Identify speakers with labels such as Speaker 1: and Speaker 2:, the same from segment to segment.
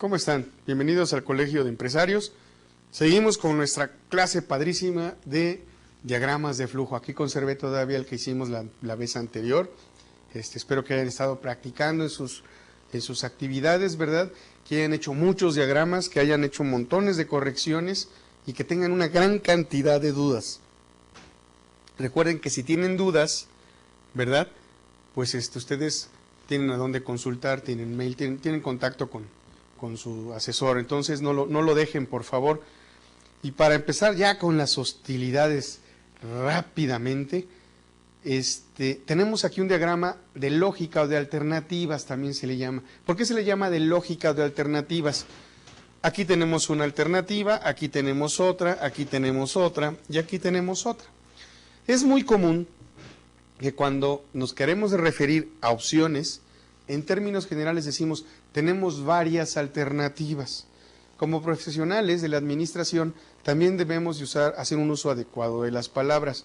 Speaker 1: ¿Cómo están? Bienvenidos al Colegio de Empresarios. Seguimos con nuestra clase padrísima de diagramas de flujo. Aquí conservé todavía el que hicimos la vez anterior. Espero que hayan estado practicando en sus actividades, ¿verdad? Que hayan hecho muchos diagramas, que hayan hecho montones de correcciones y que tengan una gran cantidad de dudas. Recuerden que si tienen dudas, ¿verdad? Pues ustedes tienen a dónde consultar, tienen mail, tienen contacto con su asesor. Entonces no lo dejen, por favor. Y para empezar ya con las hostilidades rápidamente, tenemos aquí un diagrama de lógica o de alternativas, también se le llama. ¿Por qué se le llama de lógica o de alternativas? Aquí tenemos una alternativa, aquí tenemos otra, aquí tenemos otra y aquí tenemos otra. Es muy común que cuando nos queremos referir a opciones, en términos generales decimos, tenemos varias alternativas. Como profesionales de la administración, también debemos de hacer un uso adecuado de las palabras.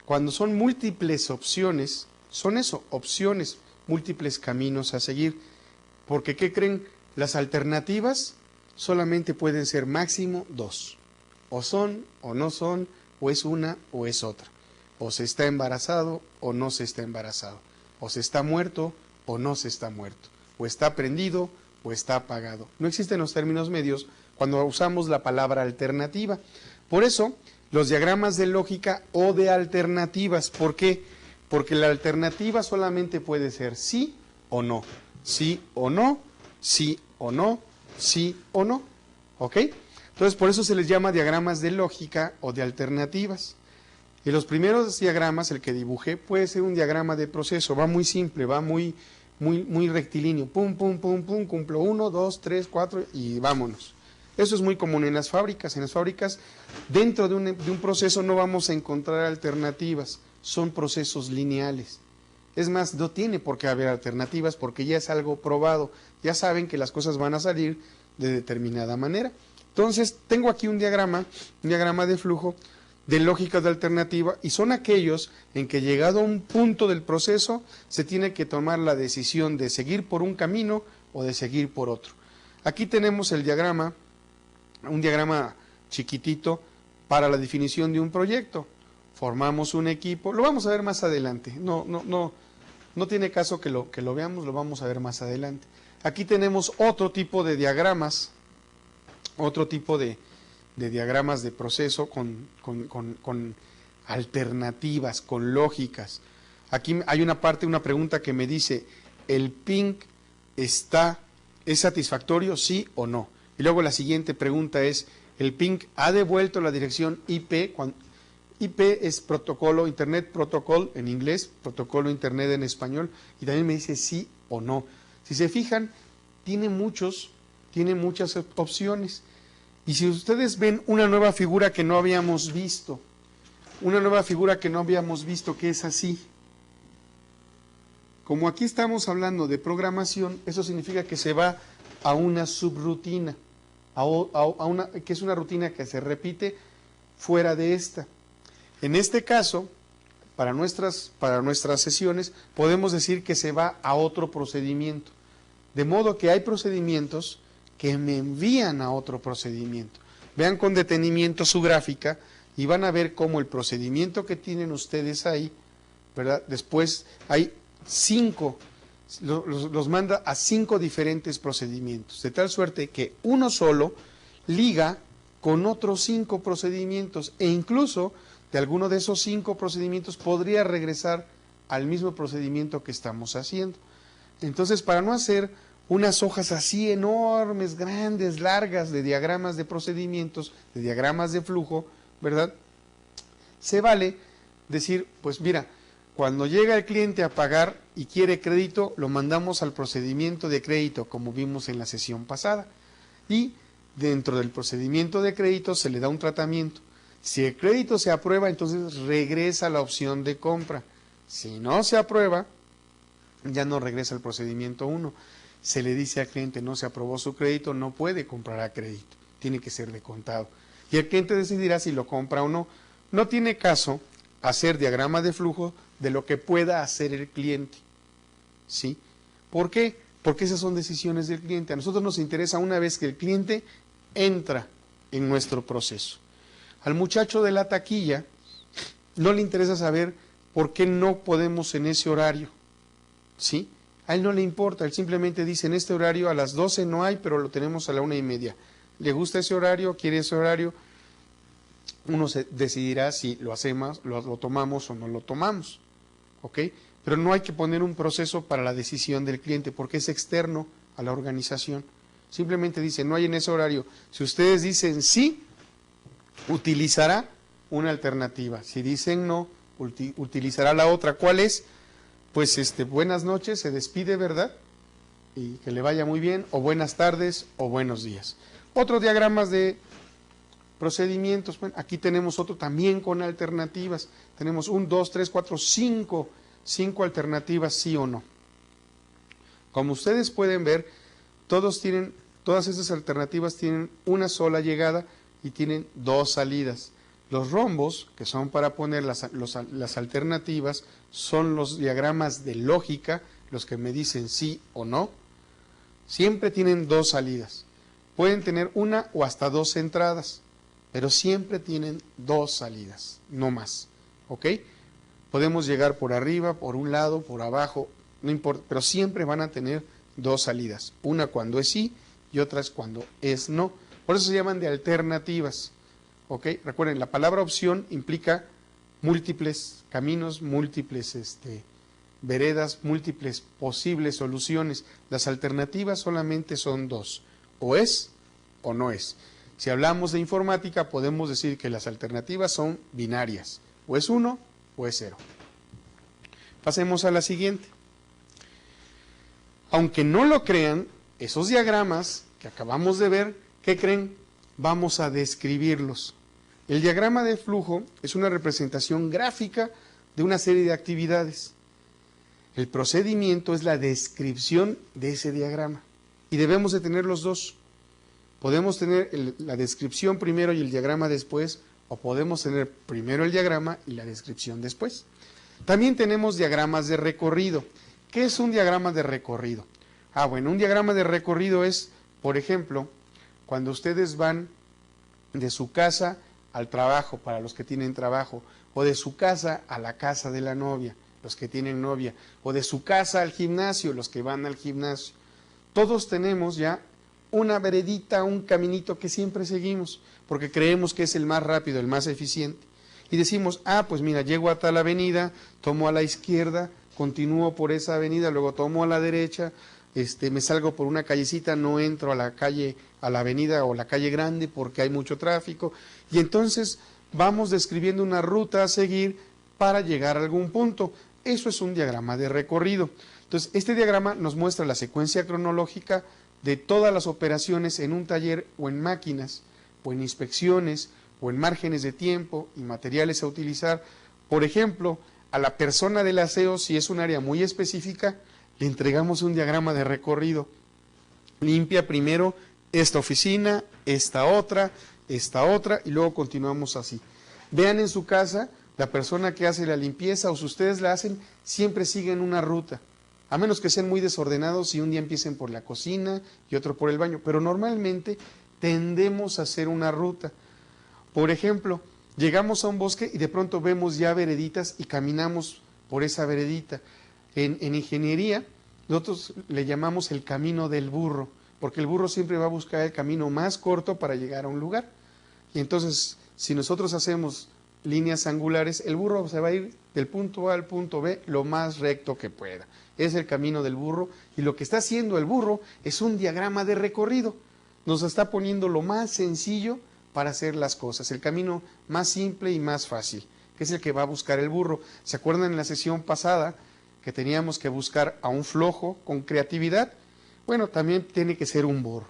Speaker 1: Cuando son múltiples opciones, son eso, opciones, múltiples caminos a seguir. Porque, ¿qué creen? Las alternativas solamente pueden ser máximo dos. O son, o no son, o es una, o es otra. O se está embarazado, o no se está embarazado. O se está muerto, o no se está muerto. O está prendido, o está apagado. No existen los términos medios cuando usamos la palabra alternativa. Por eso, los diagramas de lógica o de alternativas. ¿Por qué? Porque la alternativa solamente puede ser sí o no. Sí o no, sí o no, sí o no. ¿Ok? Entonces, por eso se les llama diagramas de lógica o de alternativas. Y los primeros diagramas, el que dibujé, puede ser un diagrama de proceso. Va muy simple, va muy rectilíneo. Pum, pum, pum, pum, cumplo 1, 2, 3, 4 y vámonos. Eso es muy común en las fábricas. En las fábricas, dentro de un proceso no vamos a encontrar alternativas. Son procesos lineales. Es más, no tiene por qué haber alternativas porque ya es algo probado. Ya saben que las cosas van a salir de determinada manera. Entonces, tengo aquí un diagrama de flujo de lógica de alternativa, y son aquellos en que llegado a un punto del proceso se tiene que tomar la decisión de seguir por un camino o de seguir por otro. Aquí tenemos el diagrama, un diagrama chiquitito para la definición de un proyecto. Formamos un equipo, lo vamos a ver más adelante, no tiene caso que lo veamos, lo vamos a ver más adelante. Aquí tenemos otro tipo de diagramas, otro tipo de diagramas de proceso con alternativas, con lógicas. Aquí hay una pregunta que me dice, ¿el ping es satisfactorio, sí o no? Y luego la siguiente pregunta es, ¿el ping ha devuelto la dirección IP? IP es protocolo, Internet Protocol en inglés, protocolo Internet en español, y también me dice sí o no. Si se fijan, tiene muchas opciones. Y si ustedes ven una nueva figura que no habíamos visto, que es así. Como aquí estamos hablando de programación, eso significa que se va a una subrutina, que es una rutina que se repite fuera de esta. En este caso, para nuestras sesiones, podemos decir que se va a otro procedimiento. De modo que hay procedimientos que me envían a otro procedimiento. Vean con detenimiento su gráfica y van a ver cómo el procedimiento que tienen ustedes ahí, ¿verdad? Después hay 5, los manda a 5 diferentes procedimientos, de tal suerte que uno solo liga con otros 5 procedimientos e incluso de alguno de esos 5 procedimientos podría regresar al mismo procedimiento que estamos haciendo. Entonces, para no hacer unas hojas así enormes, grandes, largas de diagramas de procedimientos, de diagramas de flujo, ¿verdad? Se vale decir, pues mira, cuando llega el cliente a pagar y quiere crédito, lo mandamos al procedimiento de crédito, como vimos en la sesión pasada. Y dentro del procedimiento de crédito se le da un tratamiento. Si el crédito se aprueba, entonces regresa a la opción de compra. Si no se aprueba, ya no regresa al procedimiento 1. Se le dice al cliente, no se aprobó su crédito, no puede comprar a crédito, tiene que ser de contado. Y el cliente decidirá si lo compra o no. No tiene caso hacer diagrama de flujo de lo que pueda hacer el cliente. ¿Sí? ¿Por qué? porque esas son decisiones del cliente. A nosotros nos interesa una vez que el cliente entra en nuestro proceso. Al muchacho de la taquilla no le interesa saber por qué no podemos en ese horario, ¿sí? A él no le importa, él simplemente dice, en este horario a las 12 no hay, pero lo tenemos a la 1:30. ¿Le gusta ese horario? ¿Quiere ese horario? Uno se decidirá si lo hacemos, lo tomamos o no lo tomamos, ¿ok? Pero no hay que poner un proceso para la decisión del cliente, porque es externo a la organización. Simplemente dice, no hay en ese horario. Si ustedes dicen sí, utilizará una alternativa. Si dicen no, utilizará la otra. ¿Cuál es? Pues buenas noches, se despide, ¿verdad? Y que le vaya muy bien, o buenas tardes, o buenos días. Otros diagramas de procedimientos, bueno, aquí tenemos otro también con alternativas. Tenemos 1, 2, 3, 4, 5 alternativas, sí o no. Como ustedes pueden ver, todas estas alternativas tienen una sola llegada y tienen 2 salidas. Los rombos, que son para poner las alternativas, son los diagramas de lógica, los que me dicen sí o no. Siempre tienen 2 salidas. Pueden tener una o hasta 2 entradas, pero siempre tienen 2 salidas, no más. ¿Ok? Podemos llegar por arriba, por un lado, por abajo, no importa, pero siempre van a tener 2 salidas. Una cuando es sí y otra es cuando es no. Por eso se llaman de alternativas. ¿Ok? Recuerden, la palabra opción implica múltiples caminos, múltiples veredas, múltiples posibles soluciones. Las alternativas solamente son 2, o es o no es. Si hablamos de informática, podemos decir que las alternativas son binarias, o es 1 o es 0. Pasemos a la siguiente. Aunque no lo crean, esos diagramas que acabamos de ver, ¿qué creen? Vamos a describirlos. El diagrama de flujo es una representación gráfica de una serie de actividades. El procedimiento es la descripción de ese diagrama y debemos de tener los dos. Podemos tener la descripción primero y el diagrama después, o podemos tener primero el diagrama y la descripción después. También tenemos diagramas de recorrido. ¿Qué es un diagrama de recorrido? Bueno, un diagrama de recorrido es, por ejemplo, cuando ustedes van de su casa al trabajo, para los que tienen trabajo, o de su casa a la casa de la novia, los que tienen novia, o de su casa al gimnasio, los que van al gimnasio. Todos tenemos ya una veredita, un caminito que siempre seguimos, porque creemos que es el más rápido, el más eficiente. Y decimos, pues mira, llego a tal avenida, tomo a la izquierda, continúo por esa avenida, luego tomo a la derecha, me salgo por una callecita, no entro a la calle, a la avenida o la calle grande porque hay mucho tráfico, y entonces vamos describiendo una ruta a seguir para llegar a algún punto. Eso es un diagrama de recorrido. Entonces, este diagrama nos muestra la secuencia cronológica de todas las operaciones en un taller o en máquinas, o en inspecciones, o en márgenes de tiempo y materiales a utilizar. Por ejemplo, a la persona del aseo, si es un área muy específica, le entregamos un diagrama de recorrido. Limpia primero esta oficina, esta otra, y luego continuamos así. Vean en su casa, la persona que hace la limpieza o si ustedes la hacen, siempre siguen una ruta. A menos que sean muy desordenados y un día empiecen por la cocina y otro por el baño, pero normalmente tendemos a hacer una ruta. Por ejemplo, llegamos a un bosque y de pronto vemos ya vereditas y caminamos por esa veredita. En ingeniería, nosotros le llamamos el camino del burro, porque el burro siempre va a buscar el camino más corto para llegar a un lugar. Y entonces, si nosotros hacemos líneas angulares, el burro se va a ir del punto A al punto B lo más recto que pueda. Es el camino del burro, y lo que está haciendo el burro es un diagrama de recorrido. Nos está poniendo lo más sencillo para hacer las cosas, el camino más simple y más fácil, que es el que va a buscar el burro. ¿Se acuerdan en la sesión pasada que teníamos que buscar a un flojo con creatividad? Bueno, también tiene que ser un burro,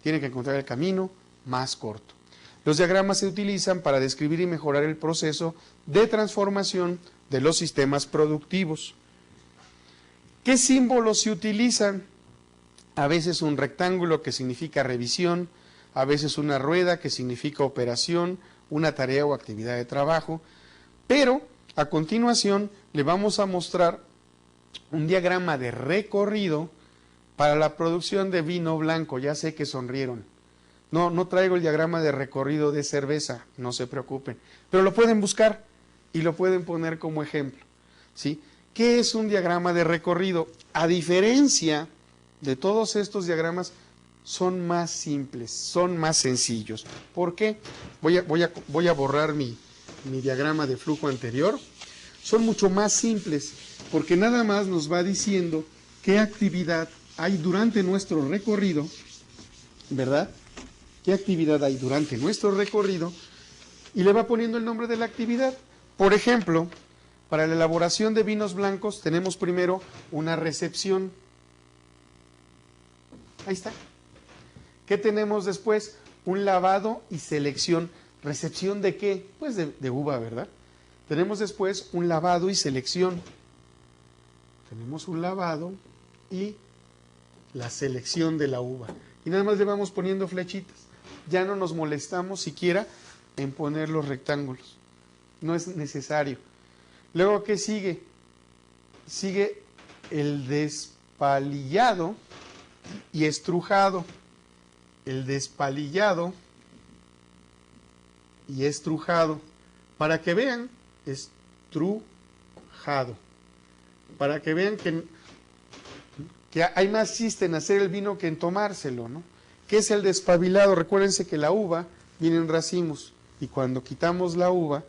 Speaker 1: tiene que encontrar el camino más corto. Los diagramas se utilizan para describir y mejorar el proceso de transformación de los sistemas productivos. ¿Qué símbolos se utilizan? A veces un rectángulo que significa revisión, a veces una rueda que significa operación, una tarea o actividad de trabajo, pero a continuación le vamos a mostrar un diagrama de recorrido Para la producción de vino blanco, ya sé que sonrieron. No traigo el diagrama de recorrido de cerveza, no se preocupen. Pero lo pueden buscar y lo pueden poner como ejemplo, ¿sí? ¿Qué es un diagrama de recorrido? A diferencia de todos estos diagramas, son más simples, son más sencillos. ¿Por qué? Voy a borrar mi diagrama de flujo anterior. Son mucho más simples, porque nada más nos va diciendo qué actividad hay durante nuestro recorrido, ¿verdad? ¿Qué actividad hay durante nuestro recorrido? Y le va poniendo el nombre de la actividad. Por ejemplo, para la elaboración de vinos blancos tenemos primero una recepción. Ahí está. ¿Qué tenemos después? Un lavado y selección. ¿Recepción de qué? Pues de uva, ¿verdad? Tenemos después un lavado y selección. Tenemos un lavado y la selección de la uva. Y nada más le vamos poniendo flechitas. Ya no nos molestamos siquiera en poner los rectángulos. No es necesario. Luego, ¿qué sigue? Sigue el despalillado y estrujado. El despalillado y estrujado. Para que vean, estrujado. Para que vean que hay más chiste en hacer el vino que en tomárselo, ¿no? ¿Qué es el despabilado? Recuérdense que la uva viene en racimos y cuando quitamos la uva,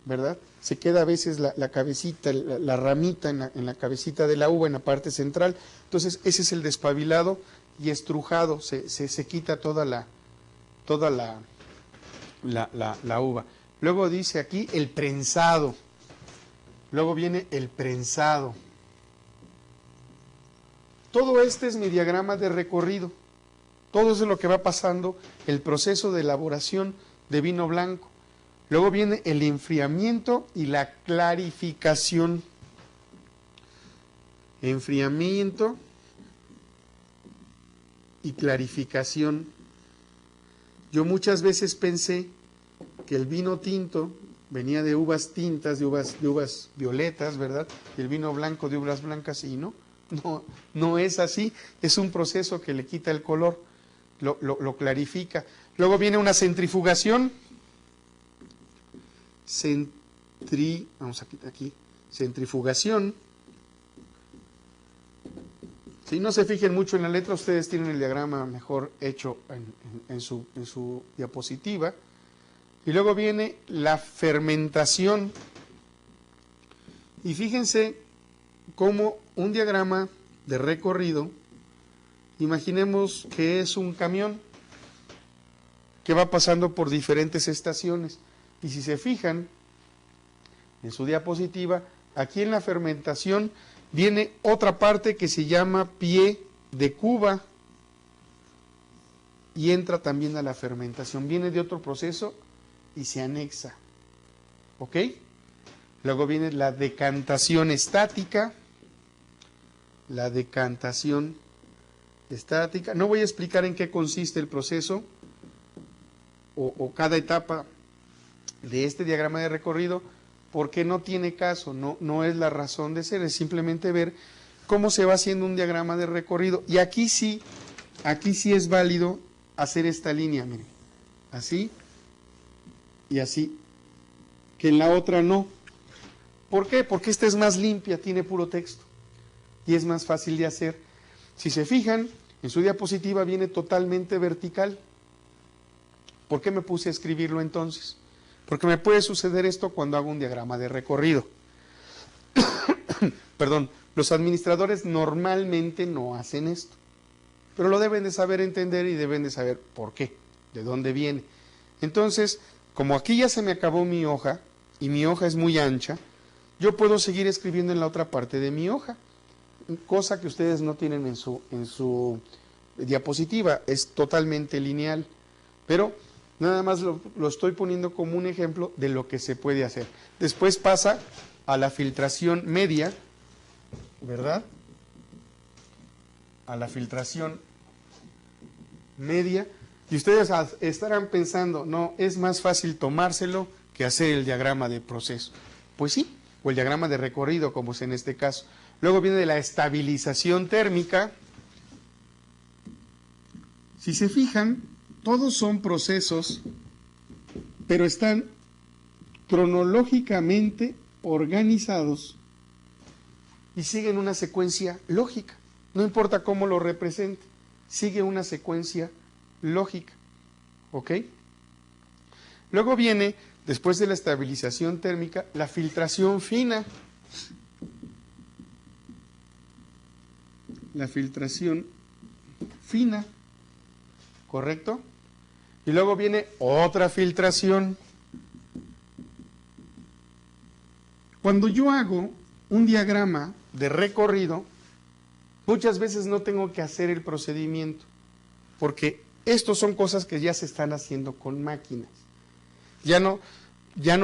Speaker 1: ¿verdad? Se queda a veces la cabecita, la ramita en la cabecita de la uva, en la parte central. Entonces, ese es el despabilado y estrujado, se quita toda la uva. Luego dice aquí el prensado. Luego viene el prensado. Todo este es mi diagrama de recorrido. Todo eso es lo que va pasando, el proceso de elaboración de vino blanco. Luego viene el enfriamiento y la clarificación. Enfriamiento y clarificación. Yo muchas veces pensé que el vino tinto venía de uvas tintas, de uvas violetas, ¿verdad? Y el vino blanco de uvas blancas, y no es así. Es un proceso que le quita el color, lo clarifica. Luego viene una centrifugación. Vamos a quitar aquí. Centrifugación. Si no se fijen mucho en la letra, ustedes tienen el diagrama mejor hecho en su diapositiva. Y luego viene la fermentación. Y fíjense cómo un diagrama de recorrido, imaginemos que es un camión que va pasando por diferentes estaciones. Y si se fijan en su diapositiva, aquí en la fermentación viene otra parte que se llama pie de cuba y entra también a la fermentación. Viene de otro proceso y se anexa. ¿Ok? Luego viene la decantación estática. La decantación estática. No voy a explicar en qué consiste el proceso o cada etapa de este diagrama de recorrido, porque no tiene caso, no es la razón de ser, es simplemente ver cómo se va haciendo un diagrama de recorrido. Y aquí sí es válido hacer esta línea, miren, así y así, que en la otra no. ¿Por qué? Porque esta es más limpia, tiene puro texto y es más fácil de hacer. Si se fijan, en su diapositiva viene totalmente vertical. ¿Por qué me puse a escribirlo entonces? Porque me puede suceder esto cuando hago un diagrama de recorrido. Perdón, los administradores normalmente no hacen esto, pero lo deben de saber entender y deben de saber por qué, de dónde viene. Entonces, como aquí ya se me acabó mi hoja, y mi hoja es muy ancha, yo puedo seguir escribiendo en la otra parte de mi hoja, cosa que ustedes no tienen en su diapositiva, es totalmente lineal, pero nada más lo estoy poniendo como un ejemplo de lo que se puede hacer. Después pasa a la filtración media, ¿verdad? A la filtración media. Y ustedes estarán pensando, no, es más fácil tomárselo que hacer el diagrama de proceso. Pues sí, o el diagrama de recorrido, como es en este caso. Luego viene la estabilización térmica. Si se fijan, todos son procesos, pero están cronológicamente organizados y siguen una secuencia lógica. No importa cómo lo represente, sigue una secuencia lógica. ¿Ok? Luego viene, después de la estabilización térmica, la filtración fina. La filtración fina, ¿correcto? Y luego viene otra filtración. Cuando yo hago un diagrama de recorrido, muchas veces no tengo que hacer el procedimiento, porque estos son cosas que ya se están haciendo con máquinas. Ya no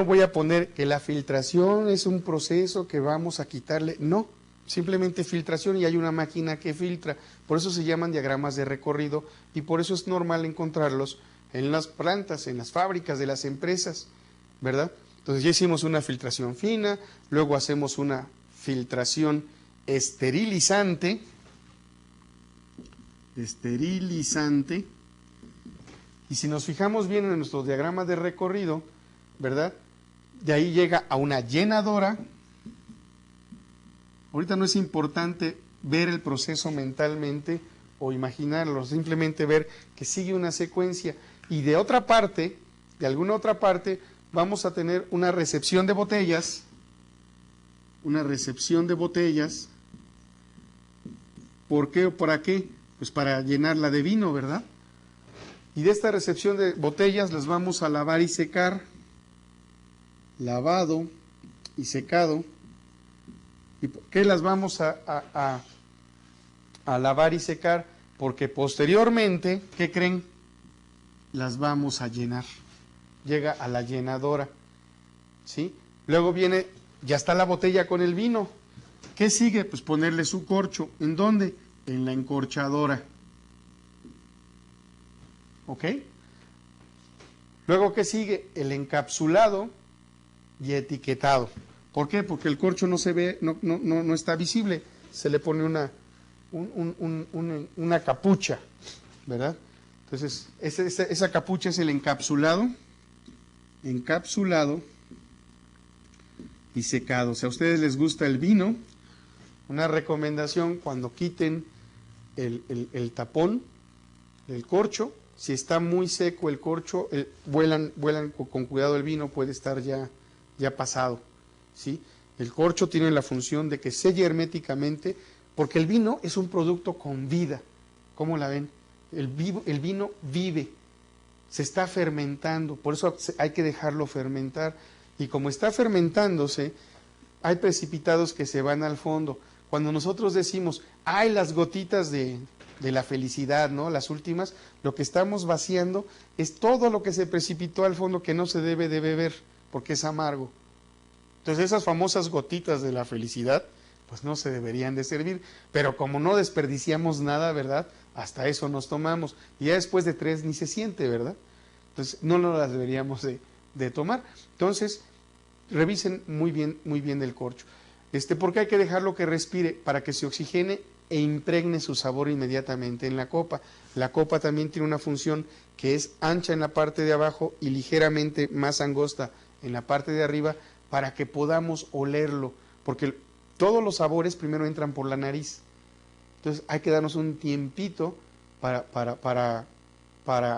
Speaker 1: voy a poner que la filtración es un proceso que vamos a quitarle, no, simplemente filtración y hay una máquina que filtra. Por eso se llaman diagramas de recorrido y por eso es normal encontrarlos en las plantas, en las fábricas de las empresas, ¿verdad? Entonces ya hicimos una filtración fina, luego hacemos una filtración esterilizante, y si nos fijamos bien en nuestros diagramas de recorrido, ¿verdad? De ahí llega a una llenadora. Ahorita no es importante ver el proceso mentalmente o imaginarlo, simplemente ver que sigue una secuencia. Y de otra parte, de alguna otra parte, vamos a tener una recepción de botellas. Una recepción de botellas. ¿Por qué o para qué? Pues para llenarla de vino, ¿verdad? Y de esta recepción de botellas las vamos a lavar y secar. Lavado y secado. ¿Y por qué las vamos a lavar y secar? Porque posteriormente, ¿qué creen? Las vamos a llenar. Llega a la llenadora, ¿sí? Luego viene, ya está la botella con el vino. ¿Qué sigue? Pues ponerle su corcho. ¿En dónde? En la encorchadora. ¿Ok? Luego, ¿qué sigue? El encapsulado y etiquetado. ¿Por qué? Porque el corcho no se ve, no está visible. Se le pone una capucha, ¿verdad? Entonces, esa capucha es el encapsulado y secado. Si a ustedes les gusta el vino, una recomendación, cuando quiten el tapón del corcho, si está muy seco el corcho, vuelan con cuidado el vino, puede estar ya pasado, ¿sí? El corcho tiene la función de que selle herméticamente, porque el vino es un producto con vida. ¿Cómo la ven? El vino vive, se está fermentando, por eso hay que dejarlo fermentar. Y como está fermentándose, hay precipitados que se van al fondo. Cuando nosotros decimos, hay las gotitas de la felicidad, ¿no? Las últimas, lo que estamos vaciando es todo lo que se precipitó al fondo que no se debe de beber, porque es amargo. Entonces esas famosas gotitas de la felicidad, pues no se deberían de servir, pero como no desperdiciamos nada, ¿verdad? Hasta eso nos tomamos, y ya después de 3 ni se siente, ¿verdad? Entonces no nos las deberíamos de tomar. Entonces, revisen muy bien el corcho. Porque hay que dejarlo que respire para que se oxigene e impregne su sabor inmediatamente en la copa. La copa también tiene una función que es ancha en la parte de abajo y ligeramente más angosta en la parte de arriba para que podamos olerlo, porque todos los sabores primero entran por la nariz. Entonces hay que darnos un tiempito para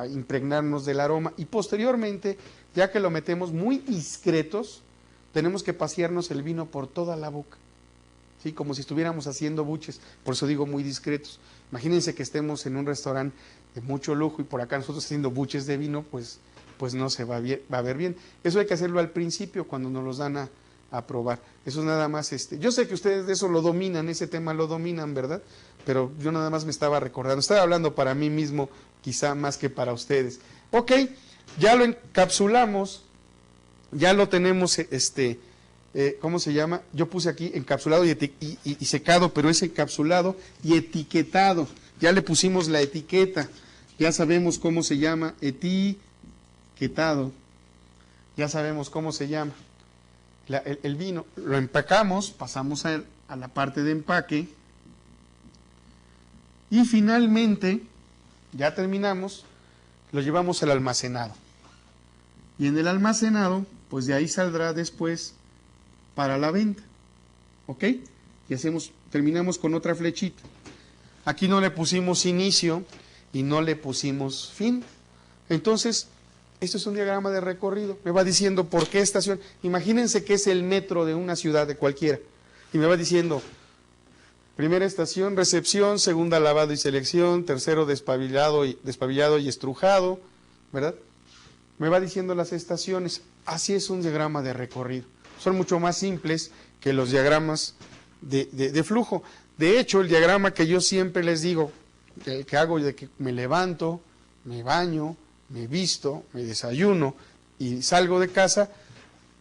Speaker 1: impregnarnos del aroma y posteriormente, ya que lo metemos muy discretos, tenemos que pasearnos el vino por toda la boca, ¿sí? Como si estuviéramos haciendo buches, por eso digo muy discretos. Imagínense que estemos en un restaurante de mucho lujo y por acá nosotros haciendo buches de vino, pues no se va a ver bien. Eso hay que hacerlo al principio cuando nos los dan a probar. Eso es nada más, yo sé que ustedes de eso lo dominan, ese tema lo dominan, ¿verdad? Pero yo nada más me estaba recordando, estaba hablando para mí mismo, quizá más que para ustedes. Ok, ya lo encapsulamos, ya lo tenemos, ¿cómo se llama? Yo puse aquí encapsulado y secado, pero es encapsulado y etiquetado. Ya le pusimos la etiqueta, ya sabemos cómo se llama, etiquetado, ya sabemos cómo se llama. El vino, lo empacamos, pasamos a la parte de empaque y finalmente ya terminamos, lo llevamos al almacenado. Y en el almacenado, pues de ahí saldrá después para la venta. ¿Ok? Y terminamos con otra flechita. Aquí no le pusimos inicio y no le pusimos fin. Entonces, esto es un diagrama de recorrido. Me va diciendo por qué estación. Imagínense que es el metro de una ciudad, de cualquiera. Y me va diciendo, primera estación, recepción, segunda, lavado y selección, tercero, despabillado y estrujado, ¿verdad? Me va diciendo las estaciones. Así es un diagrama de recorrido. Son mucho más simples que los diagramas de flujo. De hecho, el diagrama que yo siempre les digo, que hago de que me levanto, me baño, me visto, me desayuno y salgo de casa,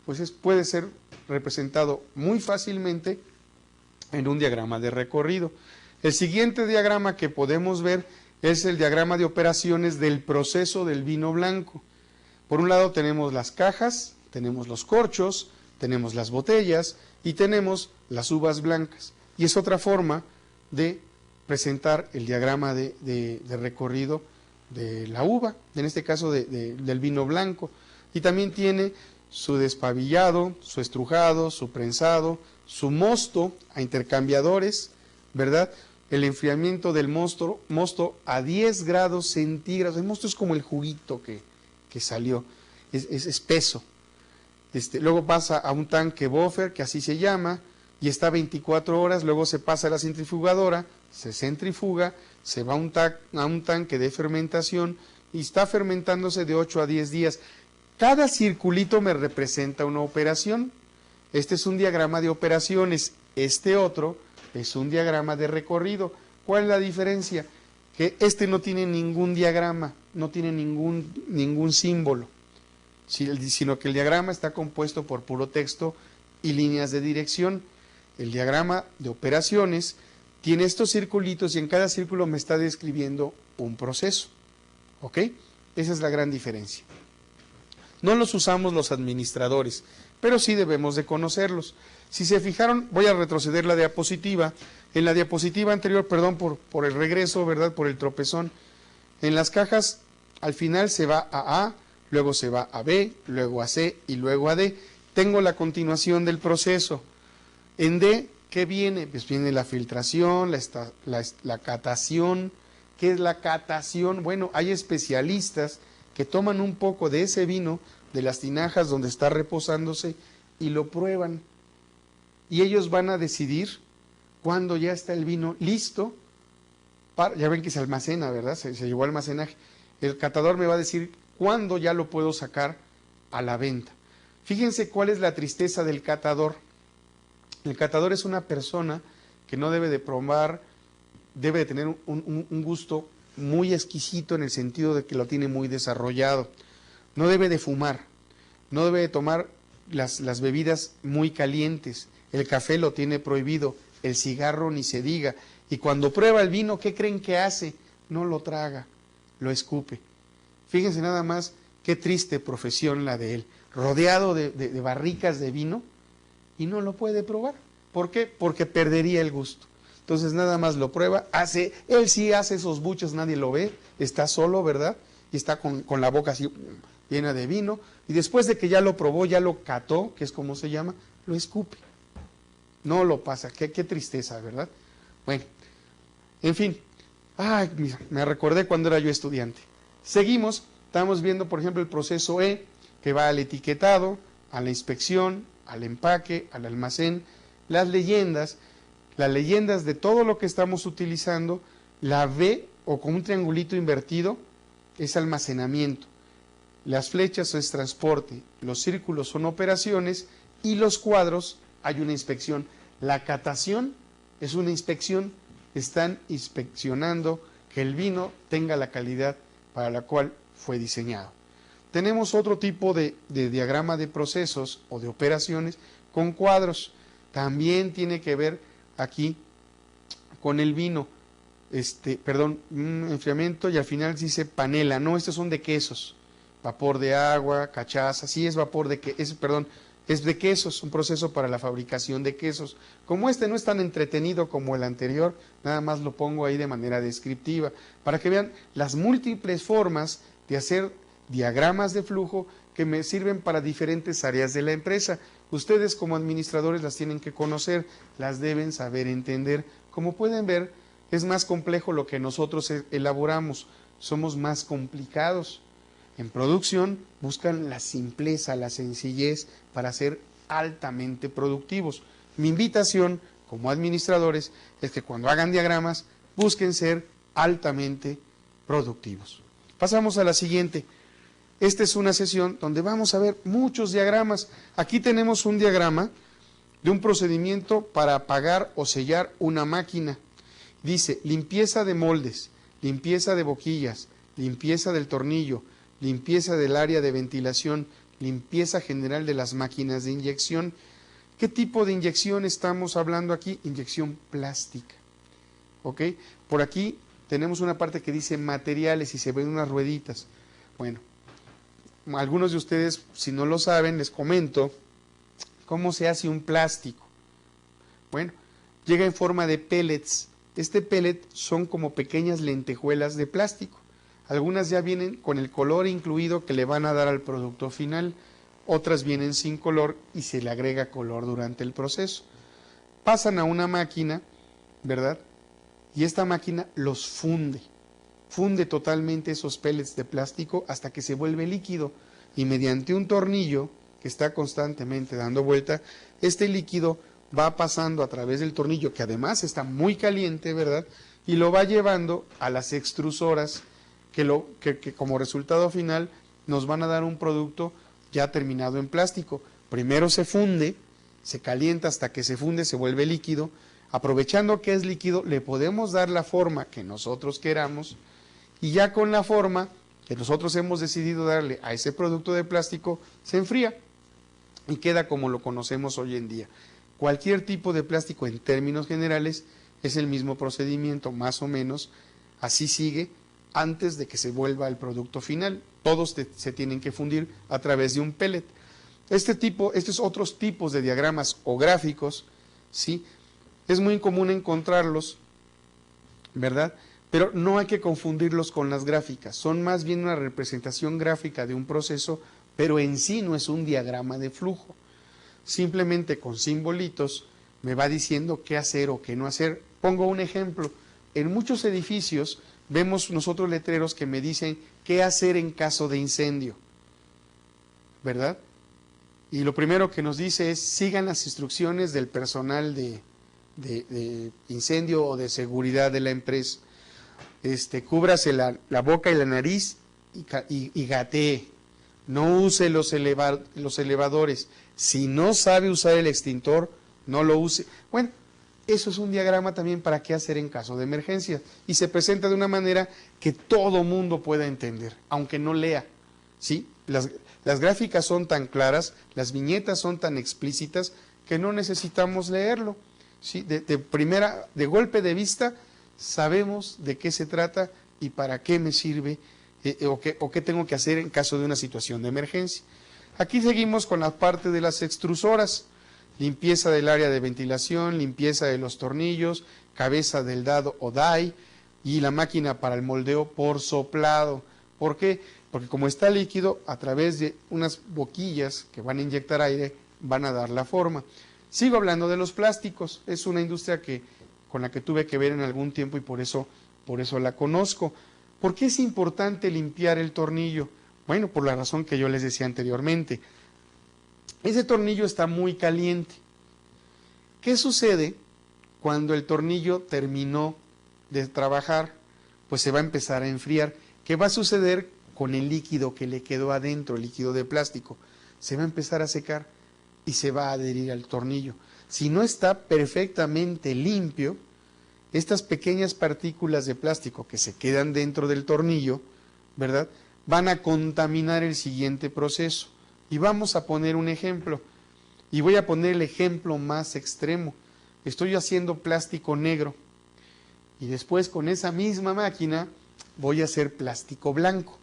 Speaker 1: pues puede ser representado muy fácilmente en un diagrama de recorrido. El siguiente diagrama que podemos ver es el diagrama de operaciones del proceso del vino blanco. Por un lado tenemos las cajas, tenemos los corchos, tenemos las botellas y tenemos las uvas blancas. Y es otra forma de presentar el diagrama de recorrido de la uva, en este caso del vino blanco. Y también tiene su despabillado, su estrujado, su prensado, su mosto a intercambiadores, ¿verdad? El enfriamiento del mosto a 10 grados centígrados. El mosto es como el juguito que salió, es espeso. Luego pasa a un tanque buffer, que así se llama, y está 24 horas, luego se pasa a la centrifugadora, se centrifuga, se va a un tanque de fermentación y está fermentándose de 8 a 10 días. Cada circulito me representa una operación. Este es un diagrama de operaciones, este otro es un diagrama de recorrido. ¿Cuál es la diferencia? Que este no tiene ningún diagrama, no tiene ningún símbolo, sino que el diagrama está compuesto por puro texto y líneas de dirección. El diagrama de operaciones tiene estos circulitos y en cada círculo me está describiendo un proceso. ¿Ok? Esa es la gran diferencia. No los usamos los administradores, pero sí debemos de conocerlos. Si se fijaron, voy a retroceder la diapositiva. En la diapositiva anterior, perdón por el regreso, ¿verdad? Por el tropezón. En las cajas, al final se va a A, luego se va a B, luego a C y luego a D. Tengo la continuación del proceso. En D, ¿qué viene? Pues viene la filtración, la catación. ¿Qué es la catación? Bueno, hay especialistas que toman un poco de ese vino, de las tinajas donde está reposándose, y lo prueban. Y ellos van a decidir cuando ya está el vino listo. Ya ven que se almacena, ¿verdad? Se llevó al almacenaje. El catador me va a decir cuándo ya lo puedo sacar a la venta. Fíjense cuál es la tristeza del catador. El catador es una persona que no debe de probar, debe de tener un gusto muy exquisito en el sentido de que lo tiene muy desarrollado. No debe de fumar, no debe de tomar las bebidas muy calientes. El café lo tiene prohibido, el cigarro ni se diga. Y cuando prueba el vino, ¿qué creen que hace? No lo traga, lo escupe. Fíjense nada más qué triste profesión la de él, rodeado de barricas de vino, y no lo puede probar. ¿Por qué? Porque perdería el gusto. Entonces nada más lo prueba, él sí hace esos buches, nadie lo ve, está solo, ¿verdad? Y está con la boca así llena de vino, y después de que ya lo probó, ya lo cató, que es como se llama, lo escupe. No lo pasa, qué tristeza, ¿verdad? Bueno, en fin, me recordé cuando era yo estudiante. Seguimos, estamos viendo por ejemplo el proceso E, que va al etiquetado, a la inspección, al empaque, al almacén, las leyendas de todo lo que estamos utilizando. La V, o con un triangulito invertido, es almacenamiento. Las flechas es transporte, los círculos son operaciones y los cuadros hay una inspección. La catación es una inspección, están inspeccionando que el vino tenga la calidad para la cual fue diseñado. Tenemos otro tipo de diagrama de procesos o de operaciones con cuadros. También tiene que ver aquí con el vino, enfriamiento, y al final dice panela. No, estos son de quesos, vapor de agua, cachaza, sí es vapor de queso, es de quesos, un proceso para la fabricación de quesos. Como este no es tan entretenido como el anterior, nada más lo pongo ahí de manera descriptiva, para que vean las múltiples formas de hacer diagramas de flujo que me sirven para diferentes áreas de la empresa. Ustedes como administradores las tienen que conocer, las deben saber entender. Como pueden ver, es más complejo lo que nosotros elaboramos, somos más complicados. En producción buscan la simpleza, la sencillez para ser altamente productivos. Mi invitación como administradores es que cuando hagan diagramas busquen ser altamente productivos. Pasamos a la siguiente. Esta es una sesión donde vamos a ver muchos diagramas. Aquí tenemos un diagrama de un procedimiento para apagar o sellar una máquina. Dice limpieza de moldes, limpieza de boquillas, limpieza del tornillo, limpieza del área de ventilación, limpieza general de las máquinas de inyección. ¿Qué tipo de inyección estamos hablando aquí? Inyección plástica. ¿Ok? Por aquí tenemos una parte que dice materiales y se ven unas rueditas. Bueno, algunos de ustedes, si no lo saben, les comento cómo se hace un plástico. Bueno, llega en forma de pellets. Este pellet son como pequeñas lentejuelas de plástico. Algunas ya vienen con el color incluido que le van a dar al producto final, otras vienen sin color y se le agrega color durante el proceso. Pasan a una máquina, ¿verdad? Y esta máquina los funde totalmente esos pellets de plástico hasta que se vuelve líquido y mediante un tornillo que está constantemente dando vuelta, este líquido va pasando a través del tornillo, que además está muy caliente, ¿verdad? Y lo va llevando a las extrusoras que como resultado final nos van a dar un producto ya terminado en plástico. Primero se funde, se calienta hasta que se funde, se vuelve líquido. Aprovechando que es líquido, le podemos dar la forma que nosotros queramos y ya con la forma que nosotros hemos decidido darle a ese producto de plástico, se enfría y queda como lo conocemos hoy en día. Cualquier tipo de plástico en términos generales es el mismo procedimiento, más o menos, así sigue antes de que se vuelva el producto final. Todos se tienen que fundir a través de un pellet. Estos otros tipos de diagramas o gráficos, ¿sí? Es muy común encontrarlos, ¿verdad? Pero no hay que confundirlos con las gráficas, son más bien una representación gráfica de un proceso, pero en sí no es un diagrama de flujo. Simplemente con simbolitos me va diciendo qué hacer o qué no hacer. Pongo un ejemplo, en muchos edificios vemos nosotros letreros que me dicen qué hacer en caso de incendio, ¿verdad? Y lo primero que nos dice es sigan las instrucciones del personal de incendio o de seguridad de la empresa. Cúbrase la boca y la nariz y gatee. No use los elevadores. Si no sabe usar el extintor, no lo use. Bueno, eso es un diagrama también para qué hacer en caso de emergencia. Y se presenta de una manera que todo mundo pueda entender, aunque no lea. ¿Sí? Las gráficas son tan claras, las viñetas son tan explícitas que no necesitamos leerlo. ¿Sí? De golpe de vista sabemos de qué se trata y para qué me sirve o qué tengo que hacer en caso de una situación de emergencia. Aquí seguimos con la parte de las extrusoras, limpieza del área de ventilación, limpieza de los tornillos, cabeza del dado o die y la máquina para el moldeo por soplado. ¿Por qué? Porque como está líquido, a través de unas boquillas que van a inyectar aire, van a dar la forma. Sigo hablando de los plásticos, es una industria con la que tuve que ver en algún tiempo y por eso la conozco. ¿Por qué es importante limpiar el tornillo? Bueno, por la razón que yo les decía anteriormente. Ese tornillo está muy caliente. ¿Qué sucede cuando el tornillo terminó de trabajar? Pues se va a empezar a enfriar. ¿Qué va a suceder con el líquido que le quedó adentro, el líquido de plástico? Se va a empezar a secar y se va a adherir al tornillo. Si no está perfectamente limpio, estas pequeñas partículas de plástico que se quedan dentro del tornillo, ¿verdad?, van a contaminar el siguiente proceso. Y vamos a poner un ejemplo. Y voy a poner el ejemplo más extremo. Estoy haciendo plástico negro. Y después con esa misma máquina voy a hacer plástico blanco.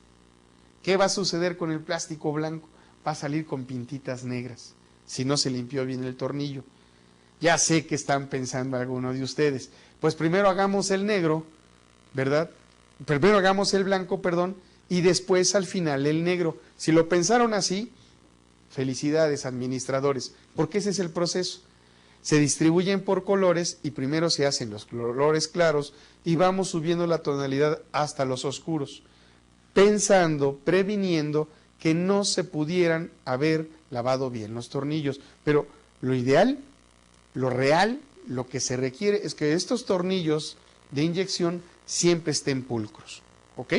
Speaker 1: ¿Qué va a suceder con el plástico blanco? Va a salir con pintitas negras. si no se limpió bien el tornillo. Ya sé que están pensando algunos de ustedes. Pues primero hagamos el negro, ¿verdad? Primero hagamos el blanco, perdón, y después al final el negro. Si lo pensaron así, felicidades administradores, porque ese es el proceso. Se distribuyen por colores y primero se hacen los colores claros y vamos subiendo la tonalidad hasta los oscuros, pensando, previniendo que no se pudieran haber lavado bien los tornillos. Pero lo ideal, lo real, lo que se requiere es que estos tornillos de inyección siempre estén pulcros, ¿ok?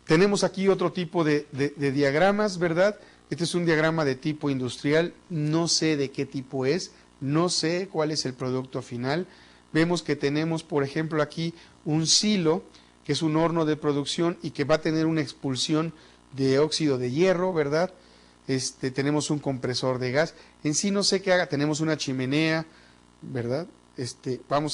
Speaker 1: Tenemos aquí otro tipo de diagramas, ¿verdad? Este es un diagrama de tipo industrial, no sé de qué tipo es, no sé cuál es el producto final. Vemos que tenemos, por ejemplo, aquí un silo, que es un horno de producción y que va a tener una expulsión de óxido de hierro, ¿verdad? Tenemos un compresor de gas. En sí no sé qué haga, tenemos una chimenea, ¿verdad?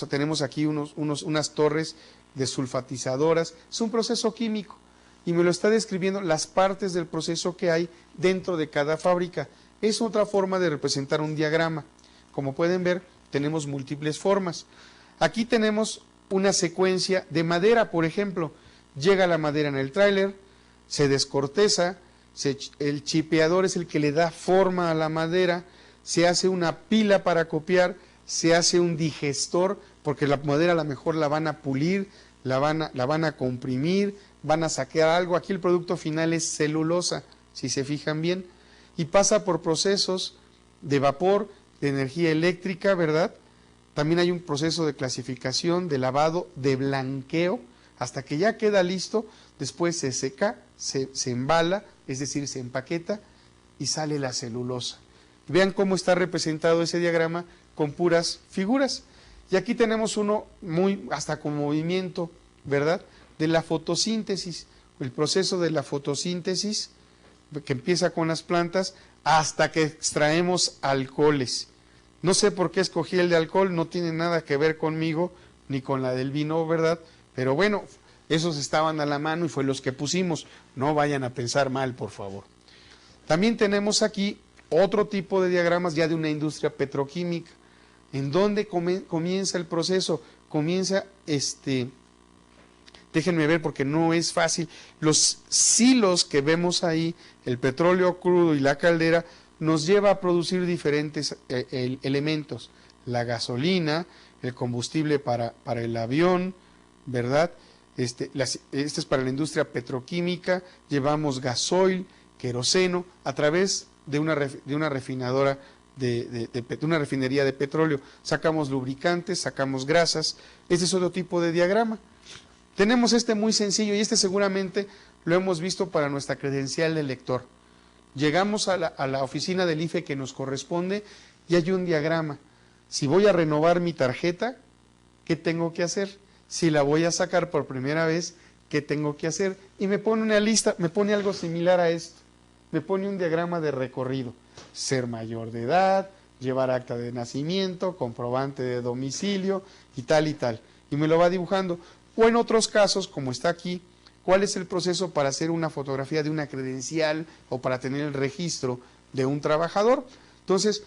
Speaker 1: Tenemos aquí unas torres desulfatizadoras. Es un proceso químico y me lo está describiendo las partes del proceso que hay dentro de cada fábrica. Es otra forma de representar un diagrama. Como pueden ver, tenemos múltiples formas. Aquí tenemos una secuencia de madera, por ejemplo. Llega la madera en el tráiler, se descorteza, el chipeador es el que le da forma a la madera, se hace una pila para copiar, se hace un digestor, porque la madera a lo mejor la van a pulir, la van a comprimir, van a sacar algo. Aquí el producto final es celulosa, si se fijan bien, y pasa por procesos de vapor, de energía eléctrica, ¿verdad? También hay un proceso de clasificación, de lavado, de blanqueo, hasta que ya queda listo. Después se seca, se embala, es decir, se empaqueta y sale la celulosa. Vean cómo está representado ese diagrama con puras figuras. Y aquí tenemos uno hasta con movimiento, ¿verdad? De la fotosíntesis, el proceso de la fotosíntesis que empieza con las plantas hasta que extraemos alcoholes. No sé por qué escogí el de alcohol, no tiene nada que ver conmigo ni con la del vino, ¿verdad? Pero bueno, esos estaban a la mano y fue los que pusimos. No vayan a pensar mal, por favor. También tenemos aquí otro tipo de diagramas ya de una industria petroquímica. ¿En dónde comienza el proceso? Comienza, déjenme ver porque no es fácil. Los silos que vemos ahí, el petróleo crudo y la caldera, nos lleva a producir diferentes elementos. La gasolina, el combustible para el avión, ¿verdad? Este es para la industria petroquímica. Llevamos gasoil, queroseno, a través de una refinadora, de una refinería de petróleo. Sacamos lubricantes, sacamos grasas. Este es otro tipo de diagrama. Tenemos muy sencillo y seguramente lo hemos visto para nuestra credencial de lector. Llegamos a la oficina del IFE que nos corresponde y hay un diagrama. Si voy a renovar mi tarjeta, ¿qué tengo que hacer? Si la voy a sacar por primera vez, ¿qué tengo que hacer? Y me pone una lista, me pone algo similar a esto. Me pone un diagrama de recorrido. Ser mayor de edad, llevar acta de nacimiento, comprobante de domicilio y tal y tal. Y me lo va dibujando. O en otros casos, como está aquí, ¿cuál es el proceso para hacer una fotografía de una credencial o para tener el registro de un trabajador? Entonces,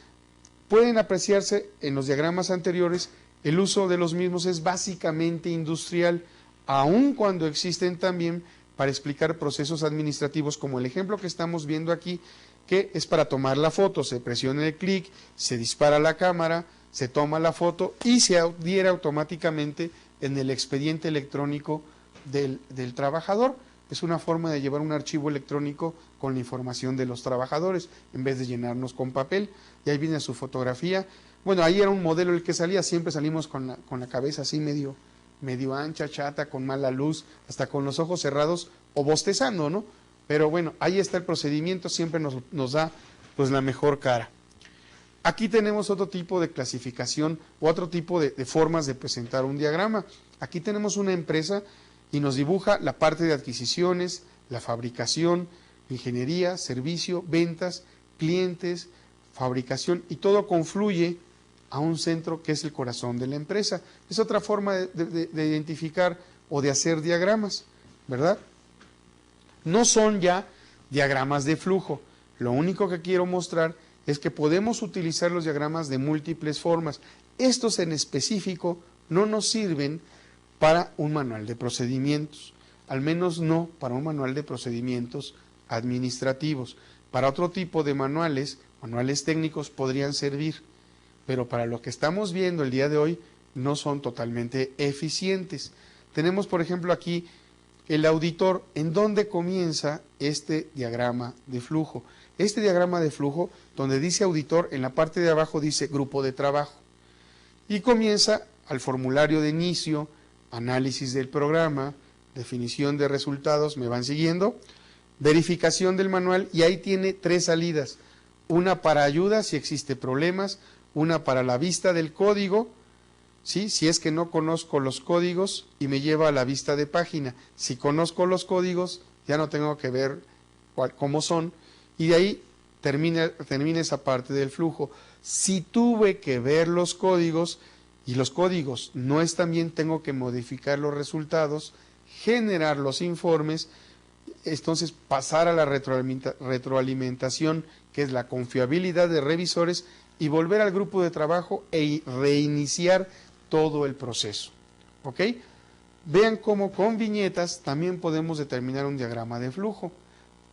Speaker 1: pueden apreciarse en los diagramas anteriores, el uso de los mismos es básicamente industrial, aun cuando existen también para explicar procesos administrativos, como el ejemplo que estamos viendo aquí, que es para tomar la foto. Se presiona el clic, se dispara la cámara, se toma la foto y se adhiere automáticamente en el expediente electrónico del trabajador. Es una forma de llevar un archivo electrónico con la información de los trabajadores, en vez de llenarnos con papel. Y ahí viene su fotografía. Bueno, ahí era un modelo el que salía, siempre salimos con la cabeza así medio ancha, chata, con mala luz, hasta con los ojos cerrados o bostezando, ¿no? Pero bueno, ahí está el procedimiento, siempre nos da pues la mejor cara. Aquí tenemos otro tipo de clasificación o otro tipo de formas de presentar un diagrama. Aquí tenemos una empresa y nos dibuja la parte de adquisiciones, la fabricación, ingeniería, servicio, ventas, clientes, fabricación, y todo confluye a un centro que es el corazón de la empresa. Es otra forma de identificar o de hacer diagramas, ¿verdad? No son ya diagramas de flujo. Lo único que quiero mostrar es que podemos utilizar los diagramas de múltiples formas. Estos en específico no nos sirven para un manual de procedimientos, al menos no para un manual de procedimientos administrativos. Para otro tipo de manuales técnicos podrían servir, pero para lo que estamos viendo el día de hoy no son totalmente eficientes. Tenemos, por ejemplo, aquí el auditor. ¿En dónde comienza este diagrama de flujo? Este diagrama de flujo, donde dice auditor, en la parte de abajo dice grupo de trabajo. Y comienza al formulario de inicio, análisis del programa, definición de resultados, ¿me van siguiendo? Verificación del manual, y ahí tiene 3 salidas. Una para ayuda si existe problemas, una para la vista del código, ¿sí? Si es que no conozco los códigos, y me lleva a la vista de página. Si conozco los códigos, ya no tengo que ver cómo son, y de ahí termina esa parte del flujo. Si tuve que ver los códigos y los códigos no están bien, tengo que modificar los resultados, generar los informes, entonces pasar a la retroalimentación, que es la confiabilidad de revisores, y volver al grupo de trabajo e reiniciar todo el proceso. ¿Ok? Vean cómo con viñetas también podemos determinar un diagrama de flujo.